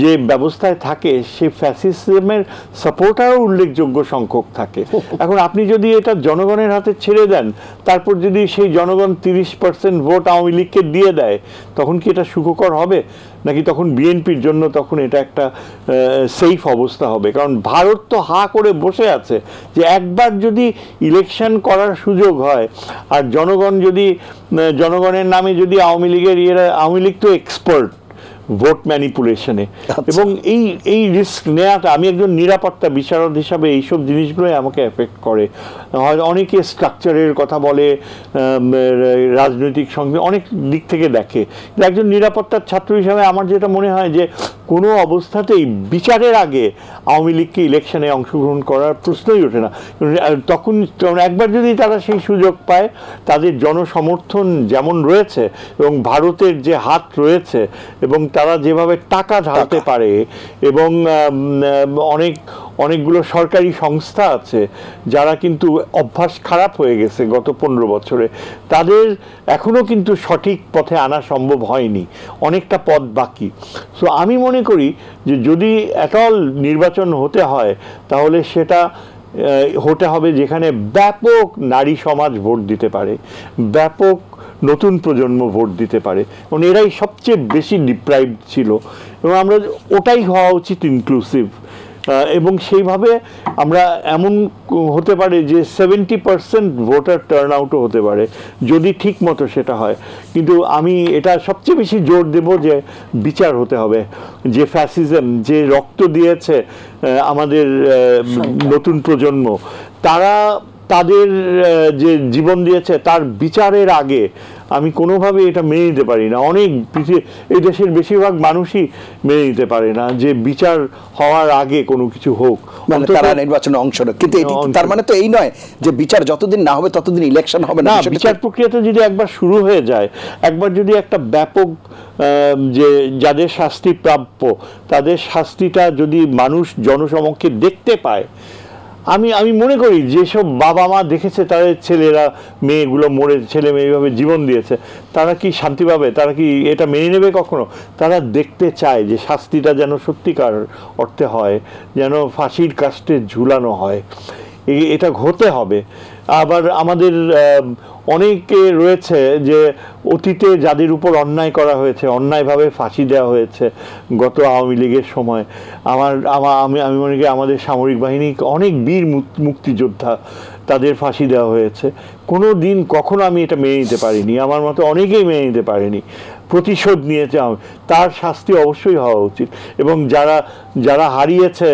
যে ব্যবস্থায় থাকে, সেই ফ্যাসিজমের সাপোর্টারও উল্লেখযোগ্য সংখ্যক থাকে। এখন আপনি যদি এটা জনগণের হাতে ছেড়ে দেন, তারপর যদি সেই জনগণ 30% ভোট আওয়ামী লীগকে দিয়ে দেয়, তখন কি এটা সুখকর হবে? নাকি তখন বিএনপির জন্য তখন এটা একটা সেফ অবস্থা হবে? কারণ ভারত তো হা করে বসে আছে যে একবার যদি ইলেকশন করার সুযোগ হয়, আর জনগণের নামে যদি আওয়ামী লীগ তো এক্সপার্ট ভোট ম্যানিপুলেশনে, এবং এই রিস্ক নেওয়াটা, আমি একজন নিরাপত্তা বিশারদ হিসাবে এইসব জিনিসগুলোই আমাকে এফেক্ট করে। অনেকে স্ট্রাকচারের কথা বলে, রাজনৈতিক সঙ্গে অনেক দিক থেকে দেখে। একজন নিরাপত্তার ছাত্র হিসাবে আমার যেটা মনে হয় যে কোনো অবস্থাতেই বিচারের আগে আওয়ামী লীগকে ইলেকশনে অংশগ্রহণ করার প্রশ্নই ওঠে না। তখন একবার যদি তারা সেই সুযোগ পায়, তাদের জনসমর্থন যেমন রয়েছে এবং ভারতের যে হাত রয়েছে, এবং তারা যেভাবে টাকা ঢালতে পারে, এবং অনেকগুলো সরকারি সংস্থা আছে যারা কিন্তু অভ্যাস খারাপ হয়ে গেছে গত 15 বছরে, তাদের এখনো কিন্তু সঠিক পথে আনা সম্ভব হয়নি, অনেকটা পথ বাকি। সো আমি মনে করি যে যদি অ্যাটল নির্বাচন হতে হয়, তাহলে সেটা হতে হবে যেখানে ব্যাপক নারী সমাজ ভোট দিতে পারে, ব্যাপক নতুন প্রজন্ম ভোট দিতে পারে, কারণ এরাই সবচেয়ে বেশি ডিপ্রাইভড ছিল, এবং আমরা ওটাই হওয়া উচিত ইনক্লুসিভ। এবং সেইভাবে আমরা এমন হতে পারে যে 70% ভোটার টার্ন আউটও হতে পারে, যদি ঠিক মতো সেটা হয়। কিন্তু আমি এটা সবচেয়ে বেশি জোর দেব যে বিচার হতে হবে। যে ফ্যাসিজম, যে রক্ত দিয়েছে আমাদের নতুন প্রজন্ম, তাদের যে জীবন দিয়েছে, তার বিচারের আগে আমি কোনোভাবে এটা মেনে নিতে পারি না। এই দেশের বেশিরভাগ মানুষই মেনে নিতে পারে না যে বিচার হওয়ার আগে কোনো কিছু হোক, মানে তারা নির্বাচনে অংশ নেয়। কিন্তু তার মানে তো এই নয় যে বিচার যতদিন না হবে ততদিন ইলেকশন হবে না। বিচার প্রক্রিয়াটা যদি একবার শুরু হয়ে যায়, একবার যদি একটা ব্যাপক যে যাদের শাস্তি প্রাপ্য, তাদের শাস্তিটা যদি মানুষ জনসমক্ষে দেখতে পায়, আমি মনে করি যেসব বাবা মা দেখেছে তাদের মেয়েগুলো মরে, ছেলে মেয়ে এইভাবে জীবন দিয়েছে, তারা কি শান্তি পাবে? তারা কি এটা মেনে নেবে কখনো? তারা দেখতে চায় যে শাস্তিটা যেন সত্যিকার অর্থে হয়, যেন ফাঁসির কাস্টে ঝুলানো হয়। এটা হতে হবে। আবার আমাদের অনেকে রয়েছে যে অতীতে যাদের উপর অন্যায় করা হয়েছে, অন্যায়ভাবে ফাঁসি দেওয়া হয়েছে গত আওয়ামী লীগের সময়। আমি মনে করি আমাদের সামরিক বাহিনী অনেক বীর মুক্তিযোদ্ধা, তাদের ফাঁসি দেওয়া হয়েছে। কখনো আমি এটা মেনে নিতে পারিনি, আমার মতো অনেকেই মেনে নিতে পারেনি। প্রতিশোধ নিয়েছে, তার শাস্তি অবশ্যই হওয়া উচিত। এবং যারা হারিয়েছে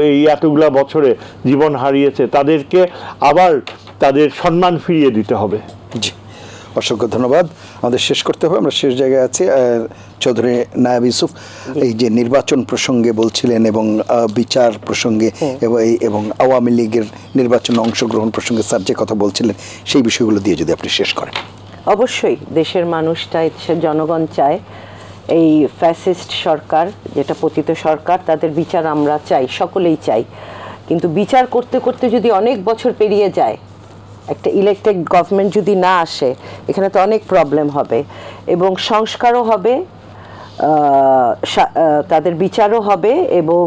এই এতগুলা বছরে জীবন হারিয়েছে, তাদেরকে আবার তাদের সম্মান ফিরিয়ে দিতে হবে। অসংখ্য ধন্যবাদ। আমাদের শেষ করতে হবে, আমরা শেষ জায়গায় আছি। চৌধুরী নায়াব ইউসুফ, এই যে নির্বাচন প্রসঙ্গে বলছিলেন এবং বিচার প্রসঙ্গে এবং আওয়ামী লীগের নির্বাচনে অংশগ্রহণ প্রসঙ্গে স্যার যে কথা বলছিলেন, সেই বিষয়গুলো দিয়ে যদি আপনি শেষ করেন। অবশ্যই দেশের মানুষ চায়, দেশের জনগণ চায় এই ফ্যাসিস্ট সরকার, যেটা পতিত সরকার, তাদের বিচার আমরা চাই, সকলেই চাই। কিন্তু বিচার করতে করতে যদি অনেক বছর পেরিয়ে যায়, একটা ইলেকটেড গভর্নমেন্ট যদি না আসে, এখানে তো অনেক প্রবলেম হবে এবং সংস্কারও হবে, তাদের বিচারও হবে এবং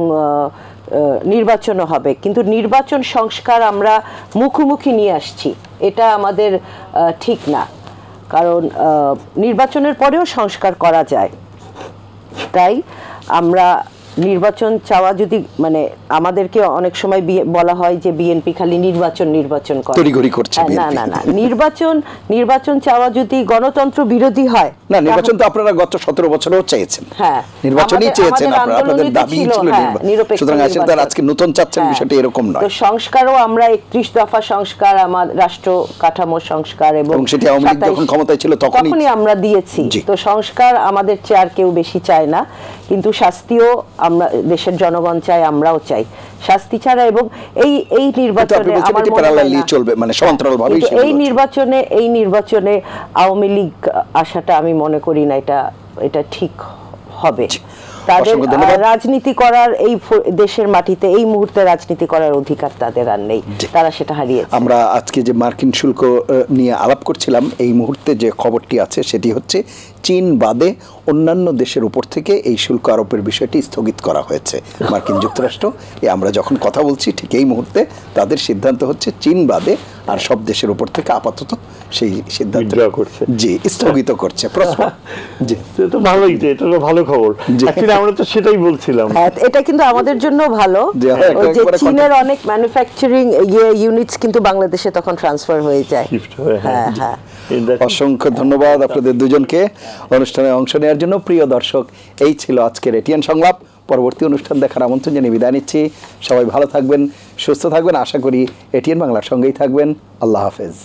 নির্বাচনও হবে। কিন্তু নির্বাচন সংস্কার আমরা মুখোমুখি নিয়ে আসছি, এটা আমাদের ঠিক না, কারণ নির্বাচনের পরেও সংস্কার করা যায়। তাই আমরা নির্বাচন চাওয়া, যদি মানে আমাদেরকে অনেক সময় বলা হয় যে বিএনপি খালি নির্বাচন করে, তড়িঘড়ি করছে। না না না, নির্বাচন চাওয়া যদি গণতন্ত্র বিরোধী হয়, না, নির্বাচন তো আপনারা গত 17 বছরও চেয়েছেন। হ্যাঁ, নির্বাচনই চেয়েছেন আপনারা, আপনাদের দাবি ছিল নির্বাচন। সুতরাং আসলে আজকে নতুন চাচ্ছেন, বিষয়টা এরকম নয়। তো সংস্কারও আমরা 31 দফা সংস্কার, আমার রাষ্ট্র কাঠামো সংস্কার এবং সেটা আওয়ামী লীগ যখন ক্ষমতায় ছিল তখনই আমরা দিয়েছি। তো সংস্কার আমাদের চেয়ে আর কেউ বেশি চায় না, কিন্তু শাস্তিও আমরা দেশের জনগণ চাই, আমরাও চাই শাস্তি ছাড়া। এবং এই নির্বাচনে আমার মনে হয় না চলবে, মানে সমান্তরালভাবেই এই নির্বাচনে আওয়ামী লীগ আসাটা আমি মনে করি না এটা ঠিক হবে। তাদের রাজনীতি করার, এই দেশের মাটিতে এই মুহূর্তে রাজনীতি করার অধিকার তাদের আর নেই, তারা সেটা হারিয়েছে। আমরা আজকে যে মার্কিন শুল্ক নিয়ে আলাপ করছিলাম, এই মুহূর্তে যে খবরটি আছে সেটি হচ্ছে চীন বাদে অন্যান্য দেশের উপর থেকে এই শুল্ক আরোপের বিষয়টি স্থগিত করা হয়েছে। মার্কিন যুক্তরাষ্ট্র আমরা যখন কথা বলছি ঠিক এই মুহূর্তে তাদের সিদ্ধান্ত হচ্ছে চীন বাদে আর সব দেশের উপর থেকে আপাতত সেই সিদ্ধান্ত স্থগিত করছে। জি, তো ভালোই, এটা তো ভালো খবর। আমরা তো সেটাই বলছিলাম, এটা কিন্তু আমাদের জন্য ভালো যে চীনের অনেক ম্যানুফ্যাকচারিং ইউনিটস কিন্তু বাংলাদেশে তখন ট্রান্সফার হয়ে যায়। হ্যাঁ হ্যাঁ, অসংখ্য ধন্যবাদ আপনাদের দুজনকে অনুষ্ঠানে অংশ নেওয়ার জন্য। প্রিয় দর্শক, এই ছিল আজকের এটিএন সংলাপ। পরবর্তী অনুষ্ঠান দেখার আমন্ত্রণ জানিয়ে বিদায় নিচ্ছি। সবাই ভালো থাকবেন, সুস্থ থাকবেন, আশা করি এটিএন বাংলার সঙ্গেই থাকবেন। আল্লাহ হাফেজ।